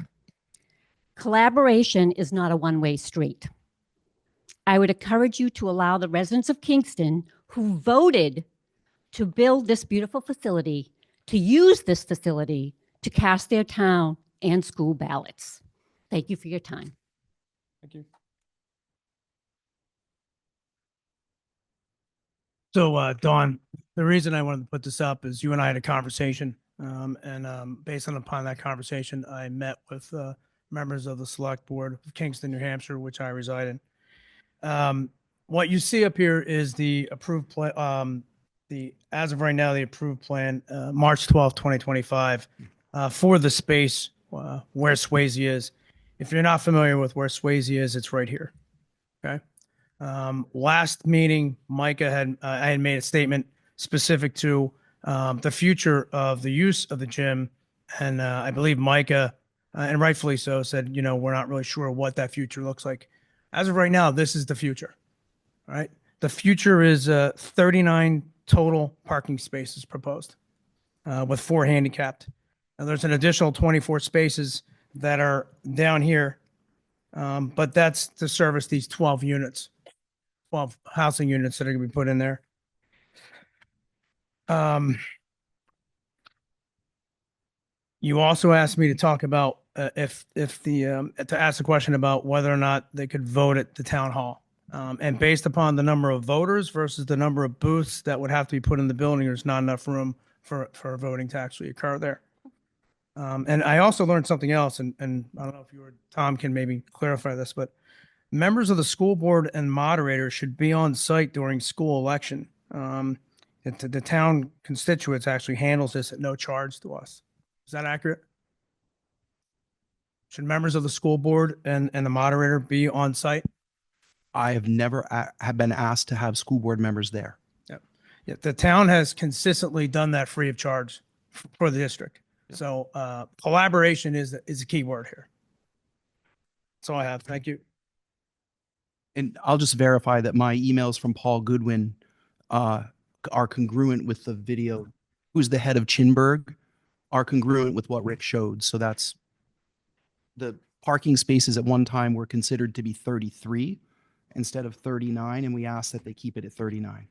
Collaboration is not a one-way street. I would encourage you to allow the residents of Kingston who voted to build this beautiful facility to use this facility to cast their town and school ballots. Thank you for your time. Thank you. So, Dawn, the reason I wanted to put this up is you and I had a conversation, and based upon that conversation, I met with members of the Select Board of Kingston, New Hampshire, which I reside in. What you see up here is the approved plan, as of right now, the approved plan, March 12th, 2025, for the space where Swayze is. If you're not familiar with where Swayze is, it's right here. Okay. Last meeting, Micah I had made a statement specific to the future of the use of the gym, and I believe Micah, and rightfully so, said, we're not really sure what that future looks like. As of right now, this is the future. All right. The future is 39 total parking spaces proposed, with 4 handicapped. Now, there's an additional 24 spaces that are down here, but that's to service these 12 units, 12 housing units that are going to be put in there. You also asked me to talk about to ask a question about whether or not they could vote at the town hall. And based upon the number of voters versus the number of booths that would have to be put in the building, there's not enough room for voting to actually occur there. And I also learned something else, and I don't know if Tom can maybe clarify this, but members of the school board and moderators should be on site during school election. The town constituents actually handles this at no charge to us. Is that accurate? Should members of the school board and the moderator be on site? I have never have been asked to have school board members there. Yep. Yeah, the town has consistently done that free of charge for the district. So collaboration is a key word here. That's all I have. Thank you. And I'll just verify that my emails from Paul Goodwin are congruent with the video. Who's the head of Chinburg are congruent with what Rick showed. So that's the parking spaces at one time were considered to be 33 instead of 39, and we asked that they keep it at 39.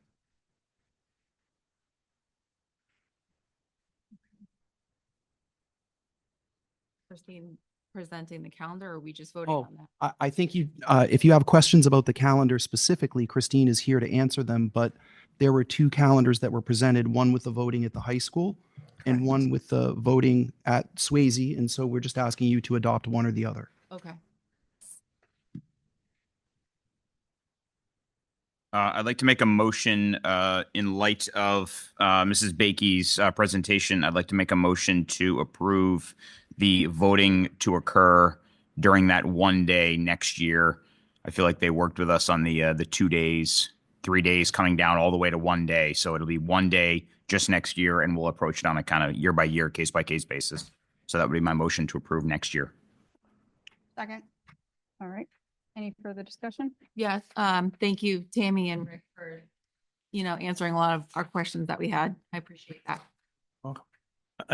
Christine presenting the calendar, or are we just voting on that? I think if you have questions about the calendar specifically, Christine is here to answer them, but there were 2 calendars that were presented, one with the voting at the high school and one with the voting at Swayze. And so we're just asking you to adopt one or the other. Okay. I'd like to make a motion in light of Mrs. Bakey's presentation. I'd like to make a motion to approve the voting to occur during that one day next year. I feel like they worked with us on the 2 days, 3 days coming down all the way to one day. So it'll be one day just next year, and we'll approach it on a kind of year by year, case by case basis. So that would be my motion to approve next year. Second. All right. Any further discussion? Yes. Thank you, Tammy and Rick, for, answering a lot of our questions that we had. I appreciate that. Welcome.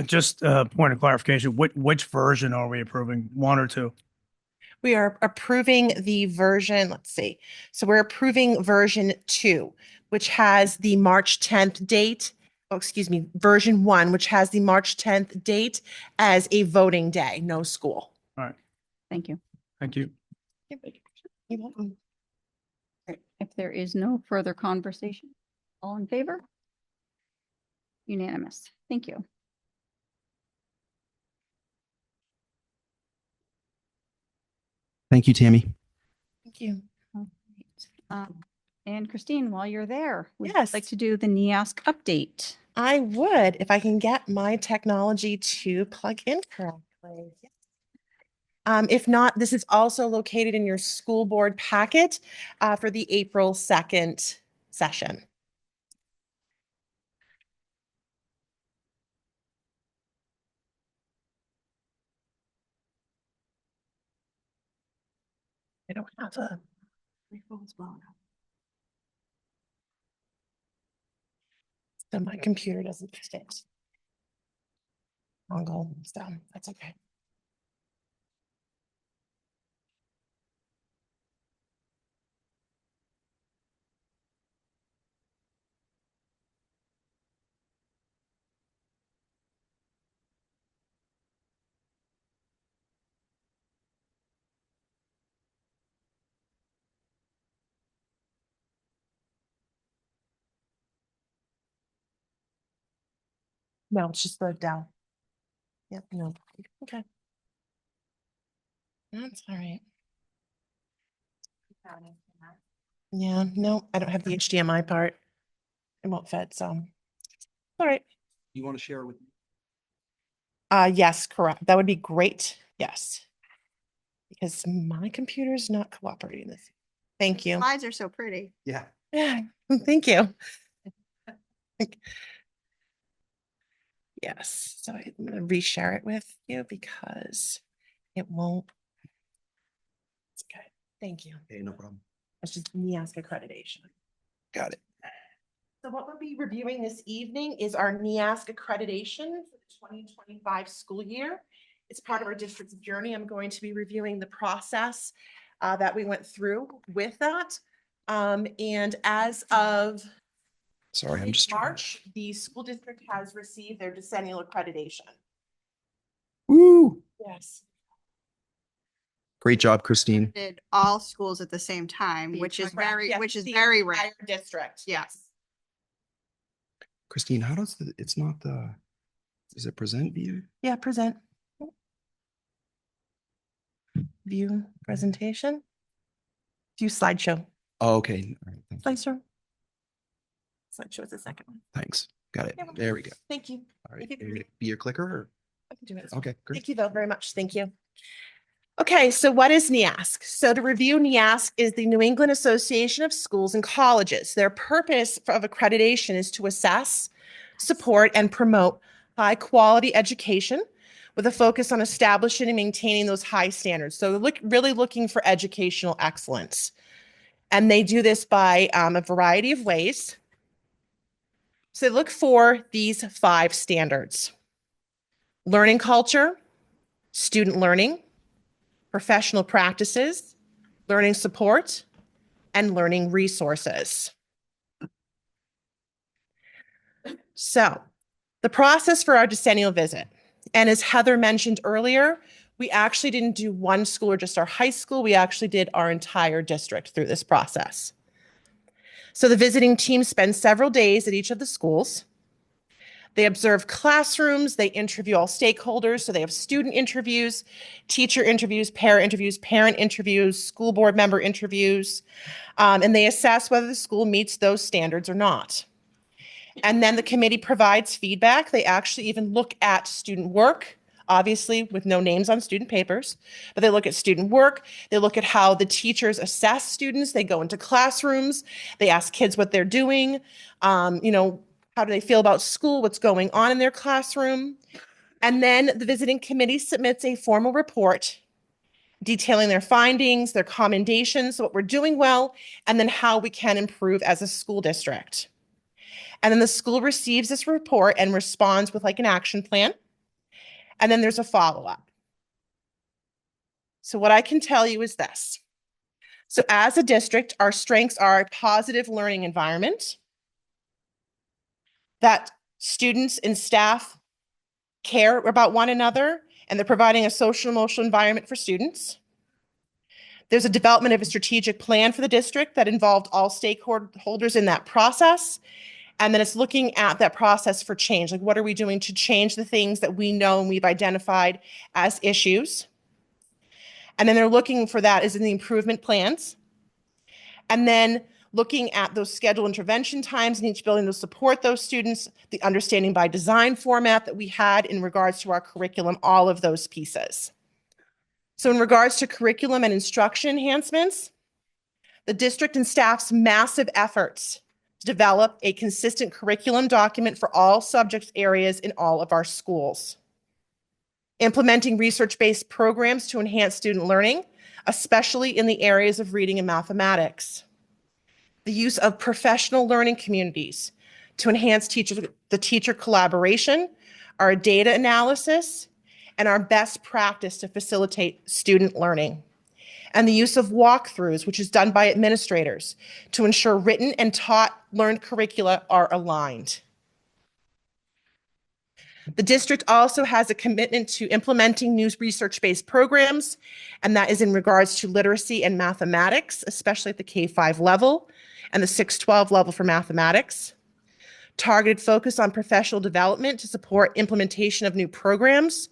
Just a point of clarification, which version are we approving, 1 or 2? We are approving the version, let's see. So we're approving version 2, which has the March 10th date. Oh, excuse me, version 1, which has the March 10th date as a voting day, no school. All right, Thank you. thank you. You're welcome. If there is no further conversation, all in favor? Unanimous. Thank you. Thank you, Tammy. Thank you. And Christine, while you're there, would you Yes. like to do the NEASC update? I would, if I can get my technology to plug in correctly. If not, this is also located in your school board packet for the April 2nd session. I don't have a. My phone's blown up. So my computer doesn't fit. Dongle, so that's okay. No, it's just the down. Yep, no. Okay. That's all right. Yeah, no, I don't have the HDMI part. It won't fit, so. All right. You want to share it with me? Yes, correct. That would be great. Yes. Because my computer is not cooperating this. Thank you. Slides are so pretty. Yeah. Yeah, thank you. Yes, so I'm gonna reshare it with you because it won't. It's okay. Thank you. Hey, no problem. It's just NEASC accreditation. Got it. So what we'll be reviewing this evening is our NEASC accreditation for the 2025 school year. It's part of our district's journey. I'm going to be reviewing the process that we went through with that. And as of Sorry, I'm just March, the school district has received their decennial accreditation. Woo! Yes. Great job, Christine. Did all schools at the same time, The which is entire- very, yes, which is the very rare. entire district. Yes. Christine, how does it's not is it present view? Yeah, present. View presentation. View slideshow. Oh, okay. All right, Slideshow. Slideshow is the second one. thanks. Got it. You're welcome. There we go. Thank you. All right. If you- Are you gonna be your clicker or? I can do it. Okay, great. Thank you though very much. Thank you. Okay, so what is NEASC? So to review, NEASC is the New England Association of Schools and Colleges. Their purpose of accreditation is to assess, support, and promote high quality education with a focus on establishing and maintaining those high standards. So really looking for educational excellence. And they do this by a variety of ways. So look for these 5 standards: learning culture, student learning, professional practices, learning support, and learning resources. So the process for our decennial visit, and as Heather mentioned earlier, we actually didn't do one school or just our high school. We actually did our entire district through this process. So the visiting team spends several days at each of the schools. They observe classrooms, they interview all stakeholders. So they have student interviews, teacher interviews, parent interviews, school board member interviews, and they assess whether the school meets those standards or not. And then the committee provides feedback. They actually even look at student work, obviously with no names on student papers, but they look at student work. They look at how the teachers assess students. They go into classrooms. They ask kids what they're doing. How do they feel about school? What's going on in their classroom? And then the visiting committee submits a formal report detailing their findings, their commendations, what we're doing well, and then how we can improve as a school district. And then the school receives this report and responds with like an action plan. And then there's a follow-up. So what I can tell you is this. So as a district, our strengths are a positive learning environment, that students and staff care about one another, and they're providing a social and emotional environment for students. There's a development of a strategic plan for the district that involved all stakeholders in that process. And then it's looking at that process for change. Like, what are we doing to change the things that we know and we've identified as issues? And then they're looking for that as in the improvement plans. And then looking at those scheduled intervention times in each building to support those students, the understanding by design format that we had in regards to our curriculum, all of those pieces. So in regards to curriculum and instruction enhancements, the district and staff's massive efforts to develop a consistent curriculum document for all subject areas in all of our schools. Implementing research-based programs to enhance student learning, especially in the areas of reading and mathematics. The use of professional learning communities to enhance the teacher collaboration, our data analysis, and our best practice to facilitate student learning. And the use of walkthroughs, which is done by administrators, to ensure written and taught learned curricula are aligned. The district also has a commitment to implementing new research-based programs, and that is in regards to literacy and mathematics, especially at the K-5 level and the 6-12 level for mathematics. Targeted focus on professional development to support implementation of new programs.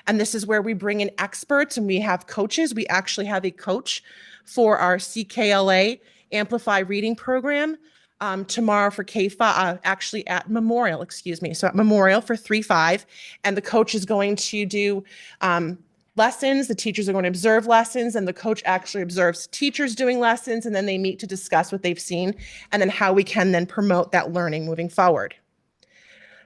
And this is where we bring in experts and we have coaches. We actually have a coach for our CKLA Amplify Reading Program tomorrow for K-5, actually at Memorial, So at Memorial for 3-5. And the coach is going to do lessons. The teachers are going to observe lessons, and the coach actually observes teachers doing lessons, and then they meet to discuss what they've seen and then how we can then promote that learning moving forward.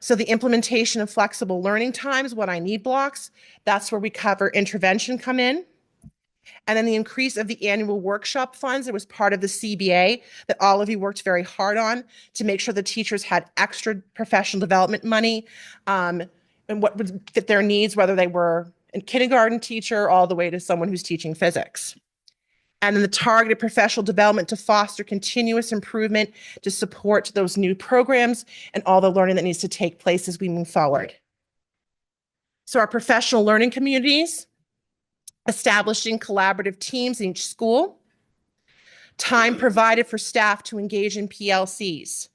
So the implementation of flexible learning times, what I need blocks, that's where we cover intervention come in. And then the increase of the annual workshop funds. It was part of the CBA that all of you worked very hard on to make sure the teachers had extra professional development money and what would fit their needs, whether they were a kindergarten teacher all the way to someone who's teaching physics. And then the targeted professional development to foster continuous improvement to support those new programs and all the learning that needs to take place as we move forward. So our professional learning communities, establishing collaborative teams in each school, time provided for staff to engage in PLCs.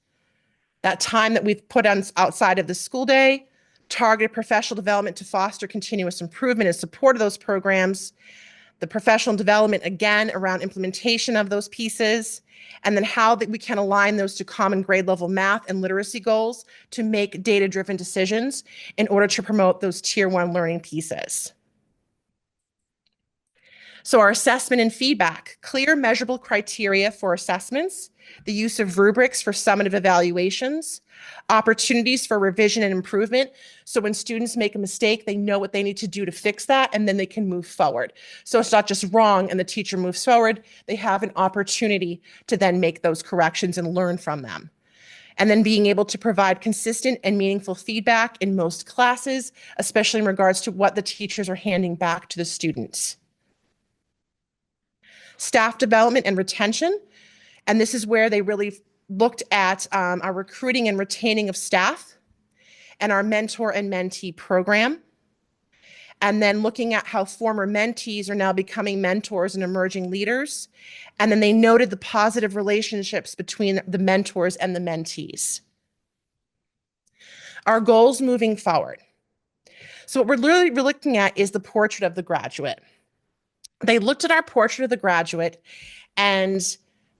That time that we've put on outside of the school day, targeted professional development to foster continuous improvement and support of those programs, the professional development, again, around implementation of those pieces, and then how that we can align those to common grade level math and literacy goals to make data-driven decisions in order to promote those tier 1 learning pieces. So our assessment and feedback, clear measurable criteria for assessments, the use of rubrics for summative evaluations, opportunities for revision and improvement. So when students make a mistake, they know what they need to do to fix that, and then they can move forward. So it's not just wrong and the teacher moves forward. They have an opportunity to then make those corrections and learn from them. And then being able to provide consistent and meaningful feedback in most classes, especially in regards to what the teachers are handing back to the students. Staff development and retention. And this is where they really looked at our recruiting and retaining of staff and our mentor and mentee program. And then looking at how former mentees are now becoming mentors and emerging leaders. And then they noted the positive relationships between the mentors and the mentees. Our goals moving forward. So what we're really looking at is the portrait of the graduate. They looked at our portrait of the graduate and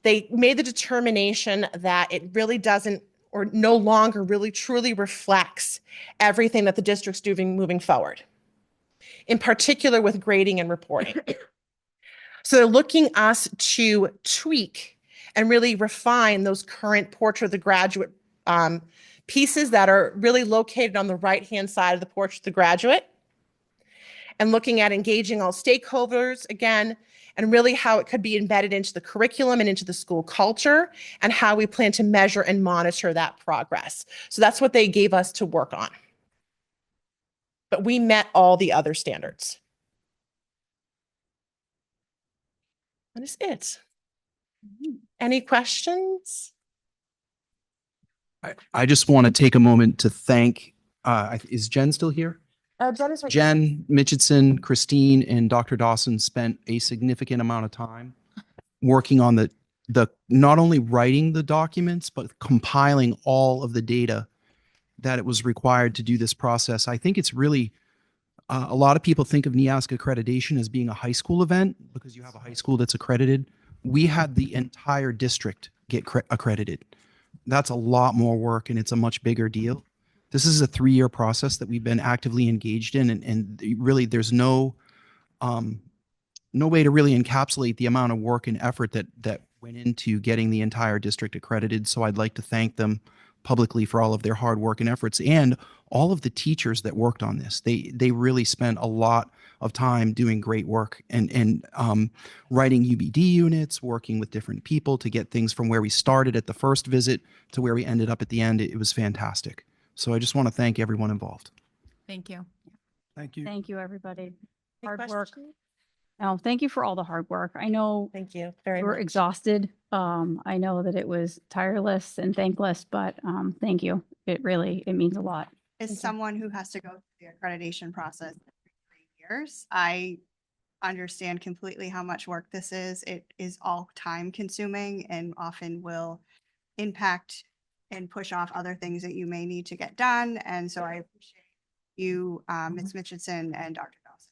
they made the determination that it really doesn't or no longer really truly reflects everything that the district's doing moving forward, in particular with grading and reporting. So they're looking us to tweak and really refine those current portrait of the graduate pieces that are really located on the right-hand side of the portrait of the graduate. and looking at engaging all stakeholders again, and really how it could be embedded into the curriculum and into the school culture, and how we plan to measure and monitor that progress. So that's what they gave us to work on. But we met all the other standards. That is it. Any questions? I just want to take a moment to thank, is Jen still here? Jen is right. Jen, Mitchison, Christine, and Dr. Dawson spent a significant amount of time working on the not only writing the documents, but compiling all of the data that it was required to do this process. I think it's really, a lot of people think of NEASC accreditation as being a high school event because you have a high school that's accredited. We had the entire district get accredited. That's a lot more work and it's a much bigger deal. This is a 3-year process that we've been actively engaged in, and really there's no way to really encapsulate the amount of work and effort that went into getting the entire district accredited. So I'd like to thank them publicly for all of their hard work and efforts, and all of the teachers that worked on this. They really spent a lot of time doing great work and writing UBD units, working with different people to get things from where we started at the first visit to where we ended up at the end. It was fantastic. So I just want to thank everyone involved. Thank you. Thank you. Thank you, everybody. Any Hard work. questions? No, thank you for all the hard work. I know Thank you very we were much. exhausted. I know that it was tireless and thankless, but thank you. It means a lot. As someone who has to go through the accreditation process every 3 years, I understand completely how much work this is. It is all time consuming and often will impact and push off other things that you may need to get done. And so I appreciate you, Ms. Mitchison and Dr. Dawson.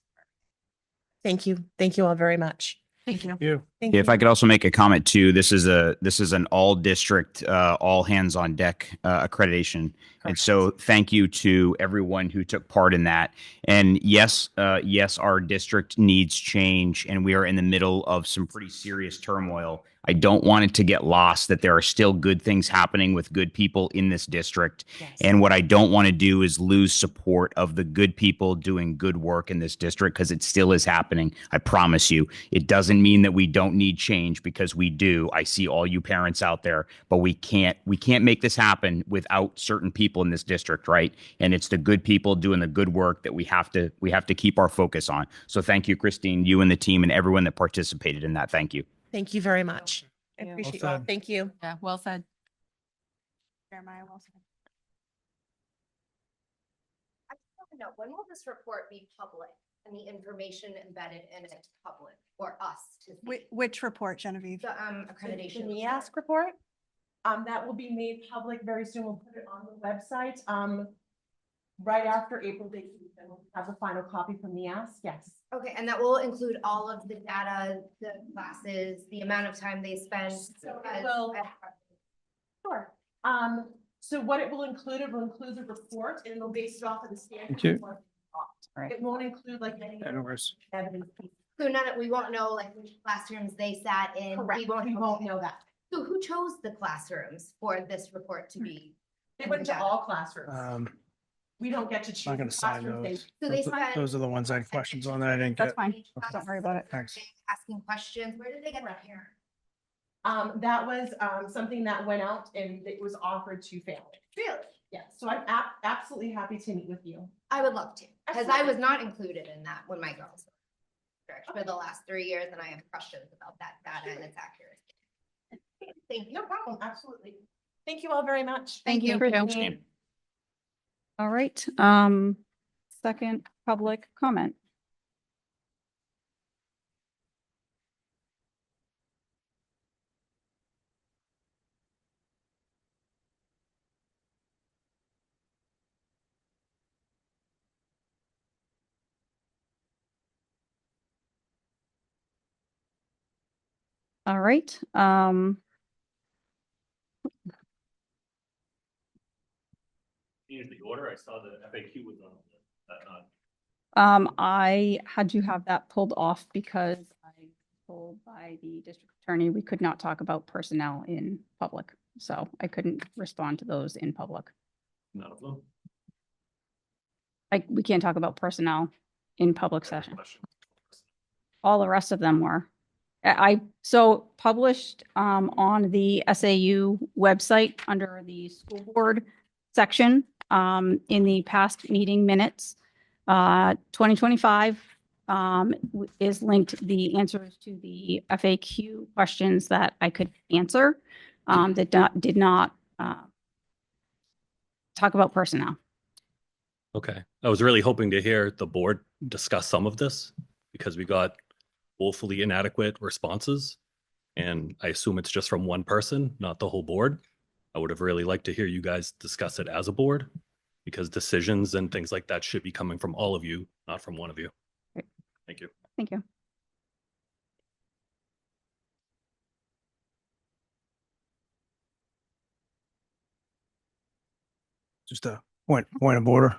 Thank you. Thank you all very much. Thank you. Thank If you. I could also make a comment too, this is an all district, all hands on deck accreditation. And so thank you to everyone who took part in that. And yes, our district needs change and we are in the middle of some pretty serious turmoil. I don't want it to get lost that there are still good things happening with good people in this district. Yes. And what I don't want to do is lose support of the good people doing good work in this district, because it still is happening. I promise you. It doesn't mean that we don't need change, because we do. I see all you parents out there, but we can't make this happen without certain people in this district, right? And it's the good people doing the good work that we have to keep our focus on. So thank you, Christine, you and the team and everyone that participated in that. Thank you. Thank you very much. I Yeah. appreciate Well you all. said. Thank you. Yeah, well said. Jeremiah Wilson. I just want to know, when will this report be public and the information embedded in it public for us to see? Which report, Genevieve? The accreditation. The NEASC report, that will be made public very soon. We'll put it on the website, right after April 18th, and we'll have the final copy from NEASC. Yes. Okay, and that will include all of the data, the classes, the amount of time they spend. So it will- Sure. So what it will include the report, and it'll base it off of the standard. Thank you. report. It won't include like any Yeah, no worries. evidence. So we won't know like which classrooms they sat in. Correct. We won't know that. So who chose the classrooms for this report to be? They went to all classrooms. We don't get to choose. I'm not going the to sign classroom those. So they Those- spent- Those are the ones I had questions on that I didn't That's get. fine. Don't worry about it. Thanks. Asking questions. Where did they get that parent? That was something that went out and it was offered to families. Really? Yeah, so I'm absolutely happy to meet with you. I would love to, because I was not included in that when my girls were for the last 3 years, and I have questions about that data and its accuracy. Thank you. No problem, absolutely. Thank you all very much. Thank you. Thank you. All right. Second public comment. All right. In the order, I saw the FAQ was on that not. I had to have that pulled off because I was told by the district attorney we could not talk about personnel in public. So I couldn't respond to those in public. None of them. We can't talk about personnel in public session. All the rest of them were. So published on the SAU website under the school board section in the past meeting minutes. 2025 is linked the answers to the FAQ questions that I could answer that did not talk about personnel. Okay. I was really hoping to hear the board discuss some of this because we got woefully inadequate responses. And I assume it's just from one person, not the whole board. I would have really liked to hear you guys discuss it as a board because decisions and things like that should be coming from all of you, not from one of you. Great. Thank you. Thank you. Just a point of order.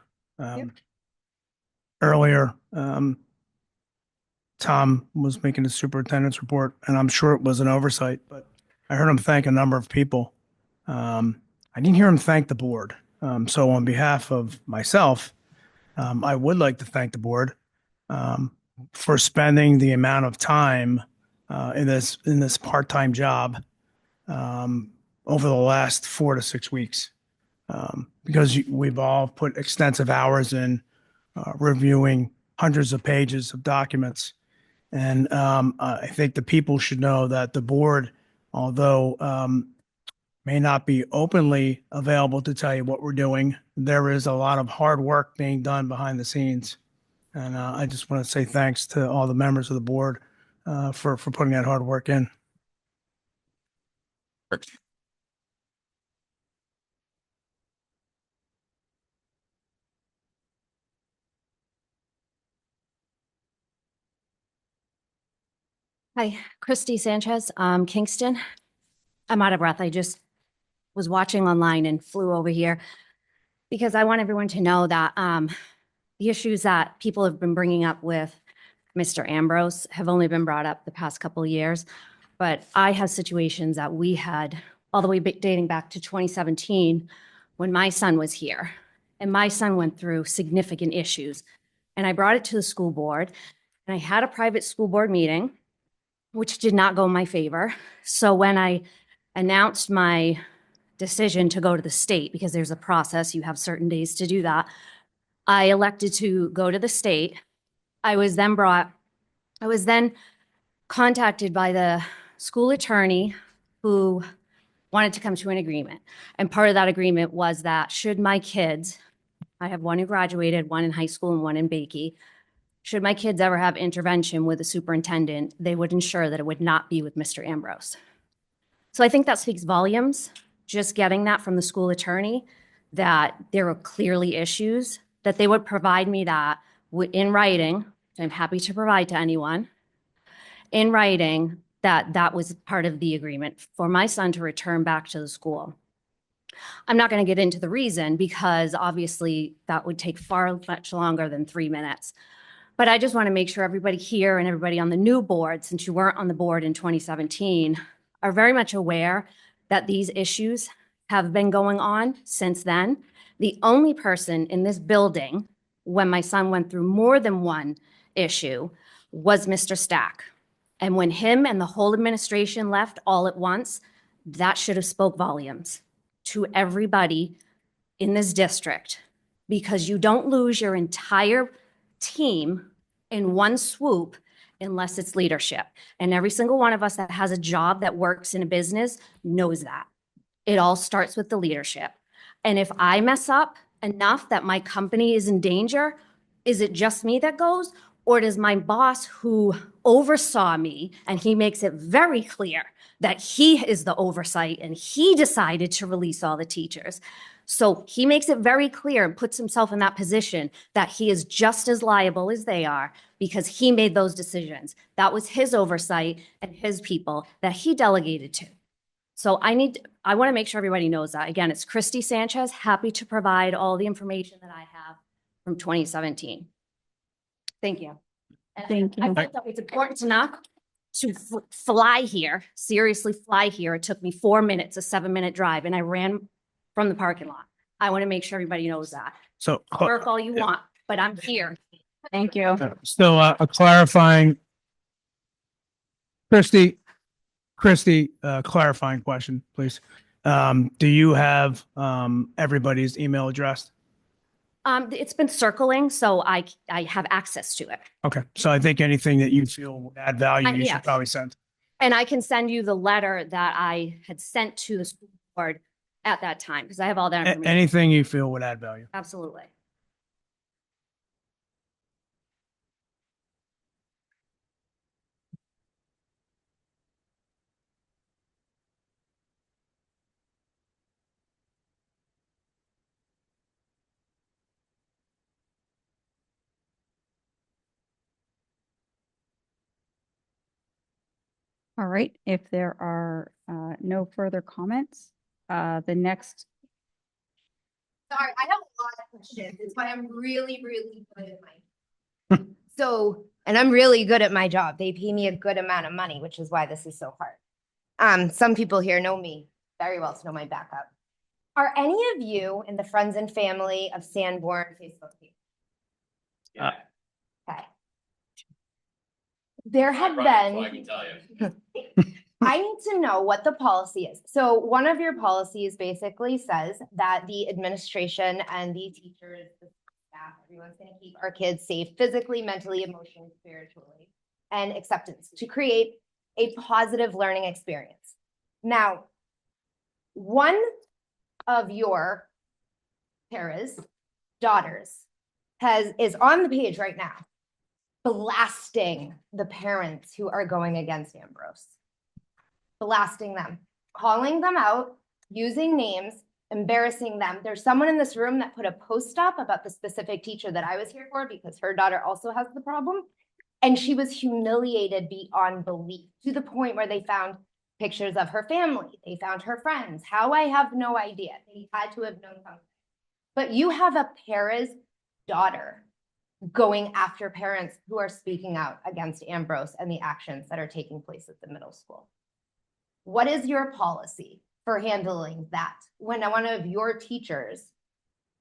Earlier, Tom was making the superintendent's report, and I'm sure it was an oversight, but I heard him thank a number of people. I didn't hear him thank the board. So on behalf of myself, I would like to thank the board for spending the amount of time in this part-time job over the last 4 to 6 weeks. Because we've all put extensive hours in reviewing hundreds of pages of documents. And I think the people should know that the board, although may not be openly available to tell you what we're doing, there is a lot of hard work being done behind the scenes. And I just want to say thanks to all the members of the board for putting that hard work in. Hi, Christy Sanchez, Kingston. I'm out of breath. I just was watching online and flew over here because I want everyone to know that the issues that people have been bringing up with Mr. Ambrose have only been brought up the past couple of years. But I have situations that we had all the way dating back to 2017 when my son was here. And my son went through significant issues. And I brought it to the school board. And I had a private school board meeting, which did not go in my favor. So when I announced my decision to go to the state, because there's a process, you have certain days to do that, I elected to go to the state. I was then contacted by the school attorney who wanted to come to an agreement. And part of that agreement was that should my kids, I have one who graduated, one in high school and one in Bakey, should my kids ever have intervention with the superintendent, they would ensure that it would not be with Mr. Ambrose. So I think that speaks volumes, just getting that from the school attorney, that there were clearly issues, that they would provide me that in writing. I'm happy to provide to anyone in writing that that was part of the agreement for my son to return back to the school. I'm not going to get into the reason because obviously that would take far much longer than 3 minutes. But I just want to make sure everybody here and everybody on the new board, since you weren't on the board in 2017, are very much aware that these issues have been going on since then. The only person in this building, when my son went through more than one issue, was Mr. Stack. And when him and the whole administration left all at once, that should have spoke volumes to everybody in this district, because you don't lose your entire team in one swoop unless it's leadership. And every single one of us that has a job that works in a business knows that. It all starts with the leadership. And if I mess up enough that my company is in danger, is it just me that goes? Or does my boss, who oversaw me, and he makes it very clear that he is the oversight and he decided to release all the teachers. So he makes it very clear and puts himself in that position that he is just as liable as they are because he made those decisions. That was his oversight and his people that he delegated to. So I want to make sure everybody knows that. Again, it's Christy Sanchez, happy to provide all the information that I have from 2017. Thank you. And Thank you. I felt that it's important enough to fly here, seriously fly here. It took me 4 minutes, a 7-minute drive, and I ran from the parking lot. I want to make sure everybody knows that. So Work all you want, but I'm here. Thank you. Still a clarifying, Christy, clarifying question, please. Do you have everybody's email address? It's been circling, so I have access to it. Okay, so I think anything that you feel would add value, you should yes. probably send. And I can send you the letter that I had sent to the school board at that time, because I have all that information. Anything you feel would add value. Absolutely. All right, if there are no further comments, the next, Sorry, I have a lot of questions. It's why I'm really, really good at my. And I'm really good at my job. They pay me a good amount of money, which is why this is so hard. Some people here know me very well to know my backup. Are any of you in the friends and family of Sanborn Facebook page? Yeah. Okay. There have been. I need to know what the policy is. So one of your policies basically says that the administration and the teachers, the staff, everyone's going to keep our kids safe physically, mentally, emotionally, spiritually, and acceptance to create a positive learning experience. Now, one of your Tara's daughters is on the page right now, blasting the parents who are going against Ambrose. Blasting them, calling them out, using names, embarrassing them. There's someone in this room that put a post up about the specific teacher that I was here for because her daughter also has the problem. And she was humiliated beyond belief to the point where they found pictures of her family. They found her friends. How, I have no idea. They had to have known something. But you have a Paris daughter going after parents who are speaking out against Ambrose and the actions that are taking place at the middle school. What is your policy for handling that when one of your teachers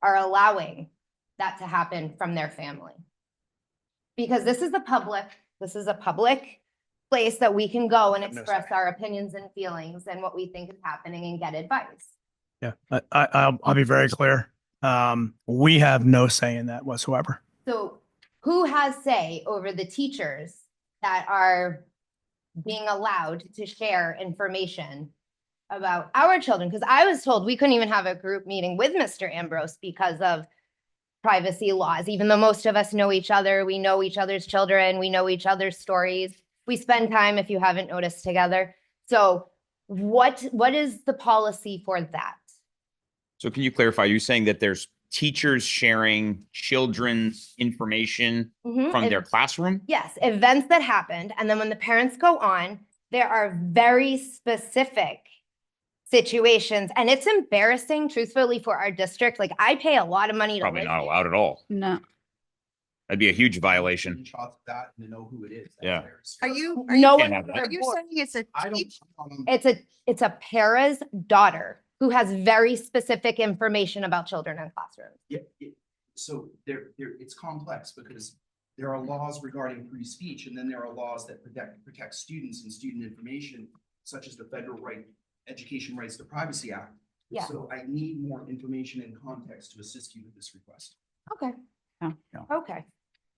are allowing that to happen from their family? Because this is a public place that we can go and express our opinions and feelings and what we think is happening and get advice. Yeah, I'll be very clear. We have no say in that whatsoever. So who has say over the teachers that are being allowed to share information about our children? Because I was told we couldn't even have a group meeting with Mr. Ambrose because of privacy laws, even though most of us know each other, we know each other's children, we know each other's stories. We spend time, if you haven't noticed, together. So what is the policy for that? So can you clarify, you're saying that there's teachers sharing children's information from their classroom? Yes, events that happened. And then when the parents go on, there are very specific situations. And it's embarrassing, truthfully, for our district. Like, I pay a lot of money to Probably live not here. allowed at all. no. That'd be a huge violation. That to know who it is. Yeah. Are you No Can't one have that. are you saying it's a teacher? it's a para's daughter who has very specific information about children in classrooms. Yeah, so it's complex because there are laws regarding free speech, and then there are laws that protect students and student information, such as the Federal Education Rights to Privacy Act. Yeah. So I need more information and context to assist you with this request. Okay. Oh. Okay.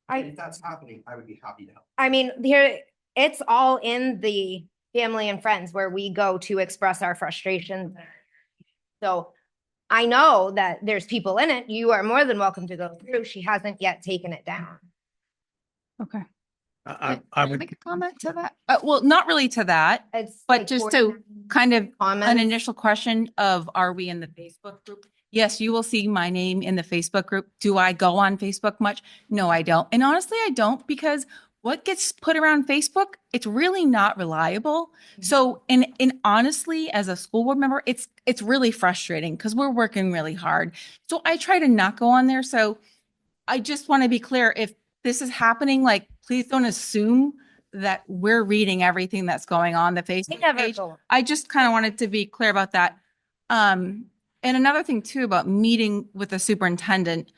And if that's happening, I would be happy to help. I mean, here, it's all in the family and friends where we go to express our frustrations. So I know that there's people in it. You are more than welcome to go through. She hasn't yet taken it down. Okay. I Can I would. make a comment to that? Well, not really to that, It's but like just to kind of an comments. initial question of, are we in the Facebook group? Yes, you will see my name in the Facebook group. Do I go on Facebook much? No, I don't. And honestly, I don't, because what gets put around Facebook, it's really not reliable. So, and honestly, as a school board member, it's really frustrating because we're working really hard. So I try to not go on there. So I just want to be clear, if this is happening, like, please don't assume that we're reading everything that's going on the Facebook page. I just kind of wanted to be clear about that. And another thing too about meeting with the superintendent,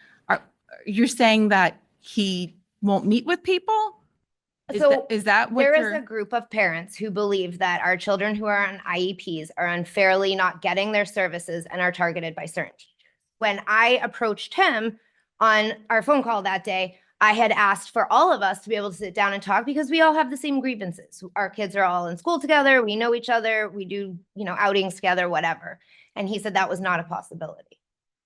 you're saying that he won't meet with people? So is that what there is you're? a group of parents who believe that our children who are on IEPs are unfairly not getting their services and are targeted by certain teachers. When I approached him on our phone call that day, I had asked for all of us to be able to sit down and talk because we all have the same grievances. Our kids are all in school together. We know each other. We do, outings together, whatever. And he said that was not a possibility.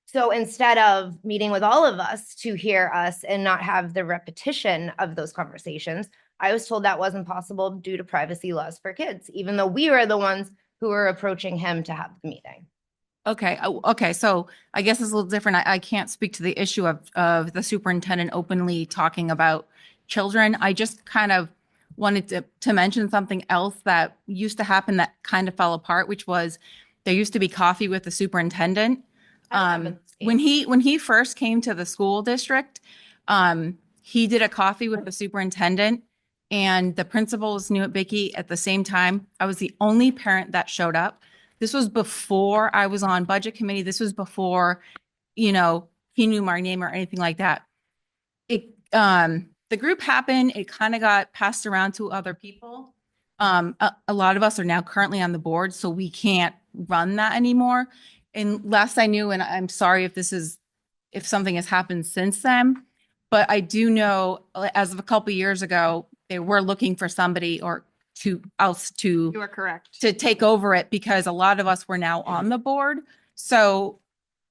So instead of meeting with all of us to hear us and not have the repetition of those conversations, I was told that wasn't possible due to privacy laws for kids, even though we were the ones who were approaching him to have the meeting. Okay. Okay. So I guess it's a little different. I can't speak to the issue of the superintendent openly talking about children. I just kind of wanted to mention something else that used to happen that kind of fell apart, which was there used to be coffee with the superintendent. When he first came to the school district, he did a coffee with the superintendent and the principals knew at Bicky at the same time. I was the only parent that showed up. This was before I was on budget committee. This was before, he knew my name or anything like that. The group happened. It kind of got passed around to other people. A lot of us are now currently on the board, so we can't run that anymore. And last I knew, and I'm sorry if something has happened since then, but I do know as of a couple of years ago, they were looking for somebody You are correct. to take over it because a lot of us were now on the board. So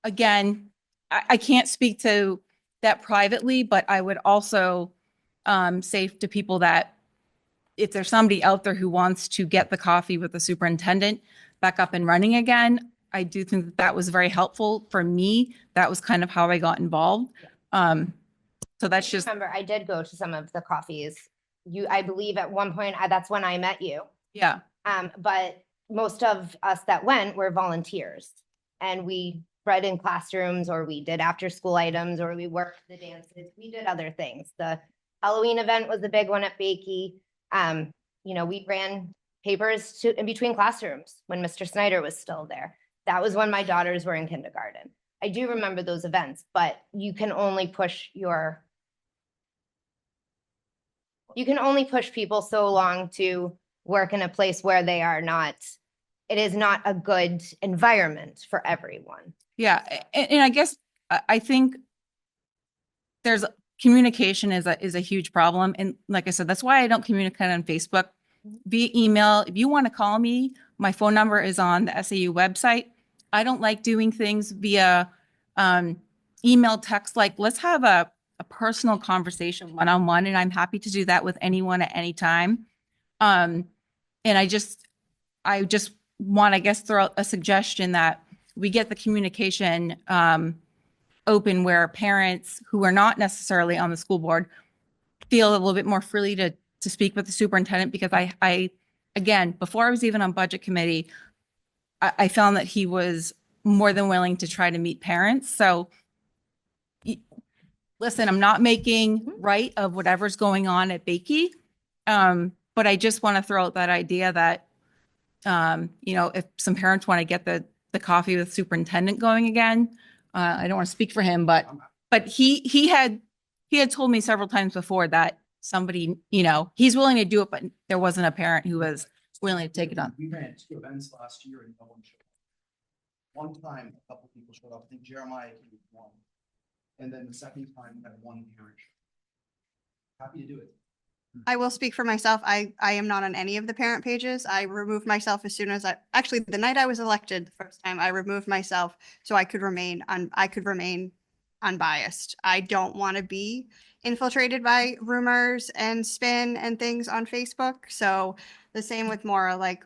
again, I can't speak to that privately, but I would also say to people that if there's somebody out there who wants to get the coffee with the superintendent back up and running again, I do think that was very helpful for me. That was kind of how I got involved. So that's just. Remember, I did go to some of the coffees. I believe at one point, that's when I met you. Yeah. But most of us that went were volunteers and we read in classrooms or we did after school items or we worked the dances. We did other things. The Halloween event was a big one at Bakey. We ran papers in between classrooms when Mr. Snyder was still there. That was when my daughters were in kindergarten. I do remember those events, but you can only push people so long to work in a place where it is not a good environment for everyone. Yeah. And I guess I think there's communication is a huge problem. And like I said, that's why I don't communicate on Facebook via email. If you want to call me, my phone number is on the SAU website. I don't like doing things via email, text. Like, let's have a personal conversation one-on-one, and I'm happy to do that with anyone at any time. And I just want, I guess, throw out a suggestion that we get the communication open where parents who are not necessarily on the school board feel a little bit more freely to speak with the superintendent, because I again, before I was even on budget committee, I found that he was more than willing to try to meet parents. So listen, I'm not making right of whatever's going on at Bakey. But I just want to throw out that idea that, if some parents want to get the coffee with superintendent going again, I don't want to speak for him, but he had told me several times before that somebody, he's willing to do it, but there wasn't a parent who was willing to take it on. We ran 2 events last year and no one showed up. One time, a couple people showed up. I think Jeremiah came with one. And then the second time, we had 1 parent. Happy to do it. I will speak for myself. I am not on any of the parent pages. I removed myself as soon as actually the night I was elected the first time, I removed myself so I could remain unbiased. I don't want to be infiltrated by rumors and spin and things on Facebook. So the same with Maura, like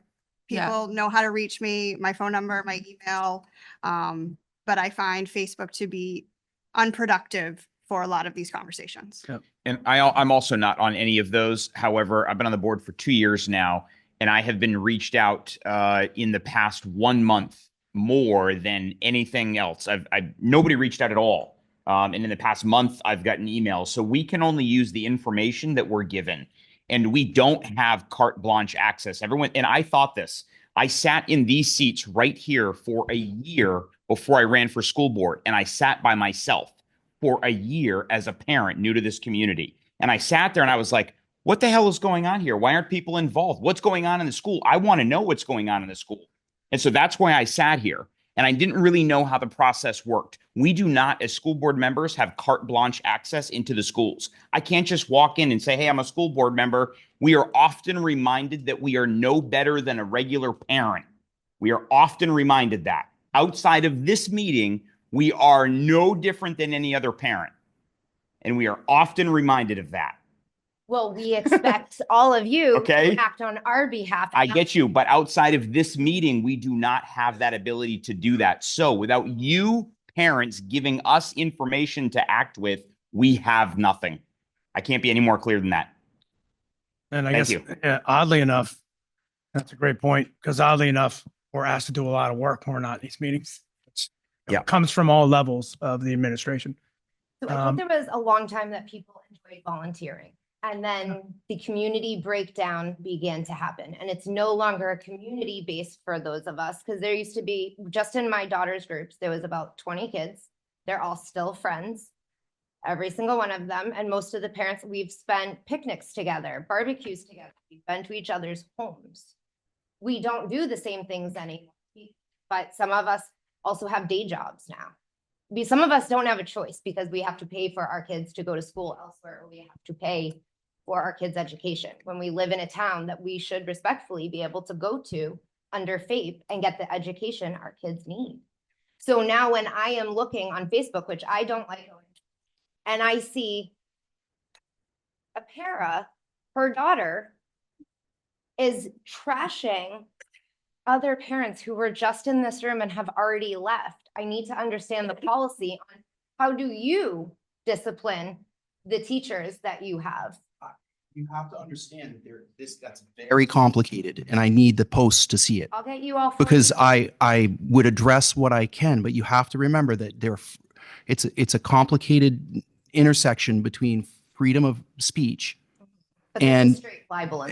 people know how to reach me, my phone number, my email. But I find Facebook to be unproductive for a lot of these conversations. Yep. And I'm also not on any of those. However, I've been on the board for 2 years now, and I have been reached out in the past 1 month more than anything else. Nobody reached out at all. And in the past month, I've gotten emails. So we can only use the information that we're given, and we don't have carte blanche access. Everyone, and I thought this. I sat in these seats right here for a year before I ran for school board, and I sat by myself for a year as a parent new to this community. And I sat there and I was like, what the hell is going on here? Why aren't people involved? What's going on in the school? I want to know what's going on in the school. And so that's why I sat here. And I didn't really know how the process worked. We do not, as school board members, have carte blanche access into the schools. I can't just walk in and say, hey, I'm a school board member. We are often reminded that we are no better than a regular parent. We are often reminded that. Outside of this meeting, we are no different than any other parent. And we are often reminded of that. Well, we expect all of you Okay. to act on our behalf. I get you, but outside of this meeting, we do not have that ability to do that. So without you parents giving us information to act with, we have nothing. I can't be any more clear than that. And I Thank guess, you. oddly enough, that's a great point, because oddly enough, we're asked to do a lot of work when we're not in these meetings. It comes from all levels of the administration. So I think there was a long time that people enjoyed volunteering. And then the community breakdown began to happen. And it's no longer a community based for those of us, because there used to be, just in my daughter's groups, there was about 20 kids. They're all still friends, every single one of them. And most of the parents, we've spent picnics together, barbecues together. We've been to each other's homes. We don't do the same things anymore, but some of us also have day jobs now. Some of us don't have a choice because we have to pay for our kids to go to school elsewhere, or we have to pay for our kids' education when we live in a town that we should respectfully be able to go to under FAPE and get the education our kids need. So now when I am looking on Facebook, which I don't like, and I see a para, her daughter is trashing other parents who were just in this room and have already left. I need to understand the policy on how do you discipline the teachers that you have. You have to understand that that's very complicated, and I need the posts to see it. I'll get you all. Because I would address what I can, but you have to remember that it's a complicated intersection between freedom of speech and straight libel.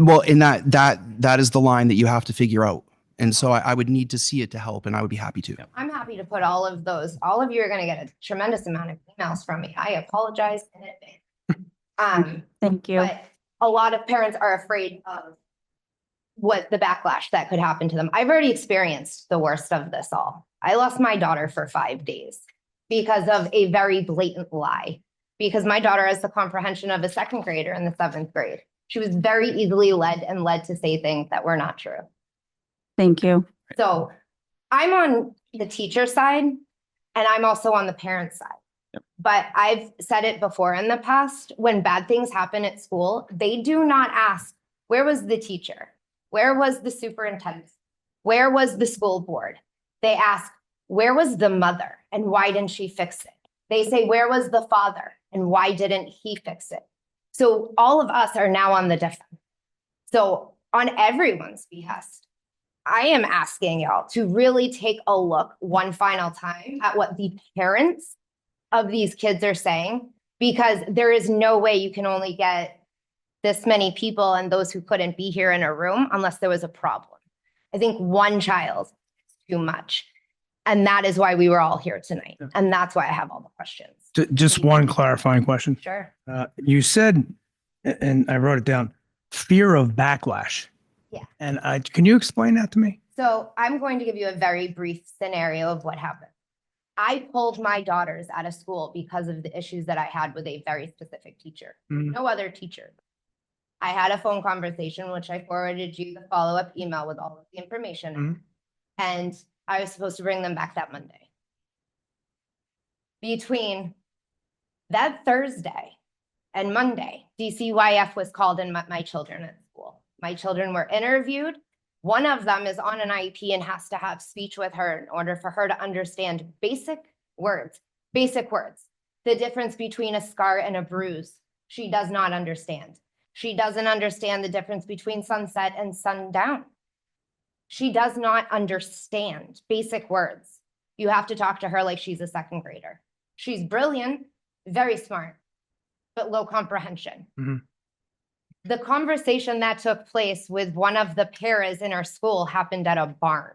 Well, and that is the line that you have to figure out. And so I would need to see it to help, and I would be happy to. I'm happy to put all of those. All of you are going to get a tremendous amount of emails from me. I apologize in advance. Thank you. But a lot of parents are afraid of what the backlash that could happen to them. I've already experienced the worst of this all. I lost my daughter for 5 days because of a very blatant lie, because my daughter has the comprehension of a second grader in the 7th grade. She was very easily led to say things that were not true. Thank you. So I'm on the teacher side and I'm also on the parent side. But I've said it before in the past, when bad things happen at school, they do not ask, where was the teacher? Where was the superintendent? Where was the school board? They ask, where was the mother and why didn't she fix it? They say, where was the father and why didn't he fix it? So all of us are now on the defense. So on everyone's behest, I am asking y'all to really take a look one final time at what the parents of these kids are saying, because there is no way you can only get this many people and those who couldn't be here in a room unless there was a problem. I think one child is too much. And that is why we were all here tonight. And that's why I have all the questions. Just one clarifying question. Sure. You said, and I wrote it down, fear of backlash. Yeah. And can you explain that to me? So I'm going to give you a very brief scenario of what happened. I pulled my daughters out of school because of the issues that I had with a very specific teacher. No other teacher. I had a phone conversation, which I forwarded you the follow-up email with all of the information. And I was supposed to bring them back that Monday. Between that Thursday and Monday, DCYF was called and met my children at school. My children were interviewed. One of them is on an IEP and has to have speech with her in order for her to understand basic words. The difference between a scar and a bruise, she does not understand. She doesn't understand the difference between sunset and sundown. She does not understand basic words. You have to talk to her like she's a second grader. She's brilliant, very smart, but low comprehension. The conversation that took place with one of the paras in our school happened at a barn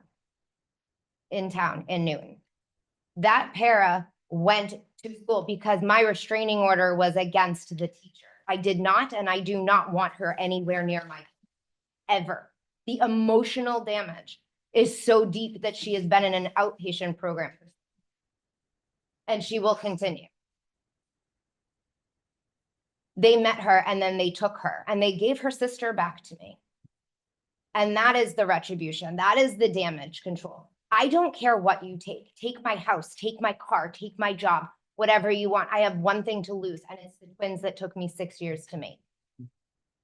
in town in Newton. That para went to school because my restraining order was against the teacher. I did not, and I do not want her anywhere near my ever. The emotional damage is so deep that she has been in an outpatient program. And she will continue. They met her and then they took her and they gave her sister back to me. And that is the retribution. That is the damage control. I don't care what you take. Take my house, take my car, take my job, whatever you want. I have one thing to lose, and it's the twins that took me 6 years to make.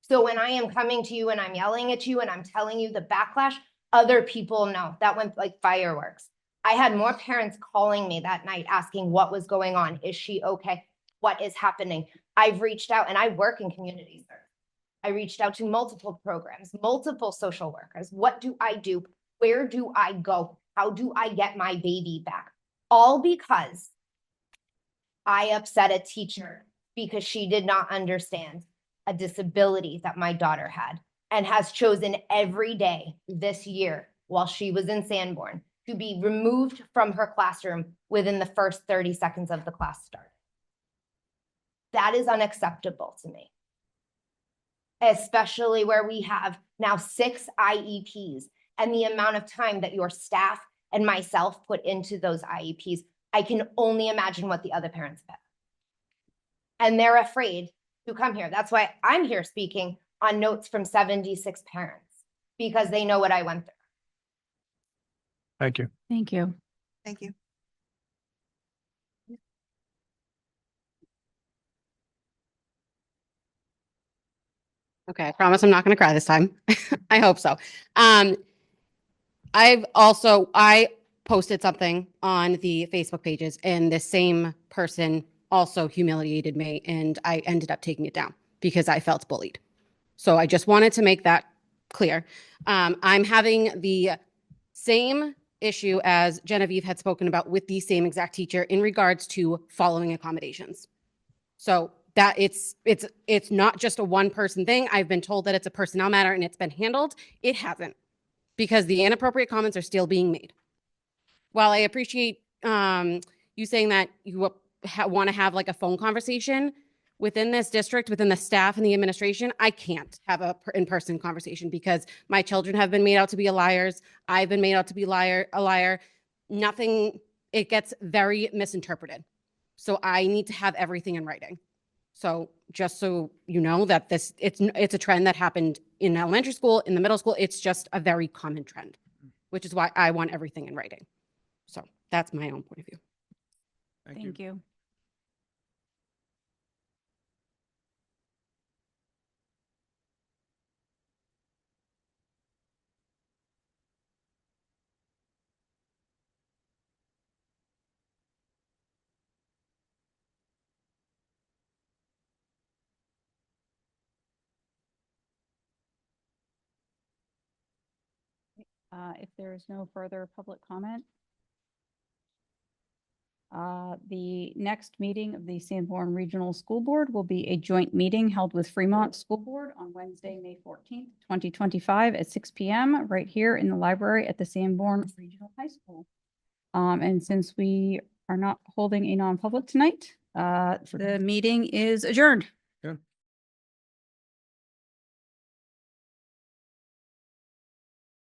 So when I am coming to you and I'm yelling at you and I'm telling you the backlash, other people know. That went like fireworks. I had more parents calling me that night asking what was going on. Is she okay? What is happening? I've reached out, and I work in community service. I reached out to multiple programs, multiple social workers. What do I do? Where do I go? How do I get my baby back? All because I upset a teacher because she did not understand a disability that my daughter had and has chosen every day this year while she was in Sanborn to be removed from her classroom within the first 30 seconds of the class start. That is unacceptable to me, especially where we have now 6 IEPs and the amount of time that your staff and myself put into those IEPs. I can only imagine what the other parents have. And they're afraid to come here. That's why I'm here speaking on notes from 76 parents, because they know what I went through. Thank you. Thank you. Thank you. Okay, I promise I'm not going to cry this time. I hope so. I posted something on the Facebook pages, and the same person also humiliated me, and I ended up taking it down because I felt bullied. So I just wanted to make that clear. I'm having the same issue as Genevieve had spoken about with the same exact teacher in regards to following accommodations. So that it's not just a one person thing. I've been told that it's a personnel matter and it's been handled. It hasn't, because the inappropriate comments are still being made. While I appreciate you saying that you want to have like a phone conversation within this district, within the staff and the administration, I can't have a in-person conversation because my children have been made out to be liars. I've been made out to be a liar. Nothing, it gets very misinterpreted. So I need to have everything in writing. So just so you know that it's a trend that happened in elementary school, in the middle school, it's just a very common trend, which is why I want everything in writing. So that's my own point of view. Thank you. If there is no further public comment, the next meeting of the Sanborn Regional School Board will be a joint meeting held with Fremont School Board on Wednesday, May 14th, 2025 at 6 p.m. right here in the library at the Sanborn Regional High School. And since we are not holding a non-public tonight, the meeting is adjourned.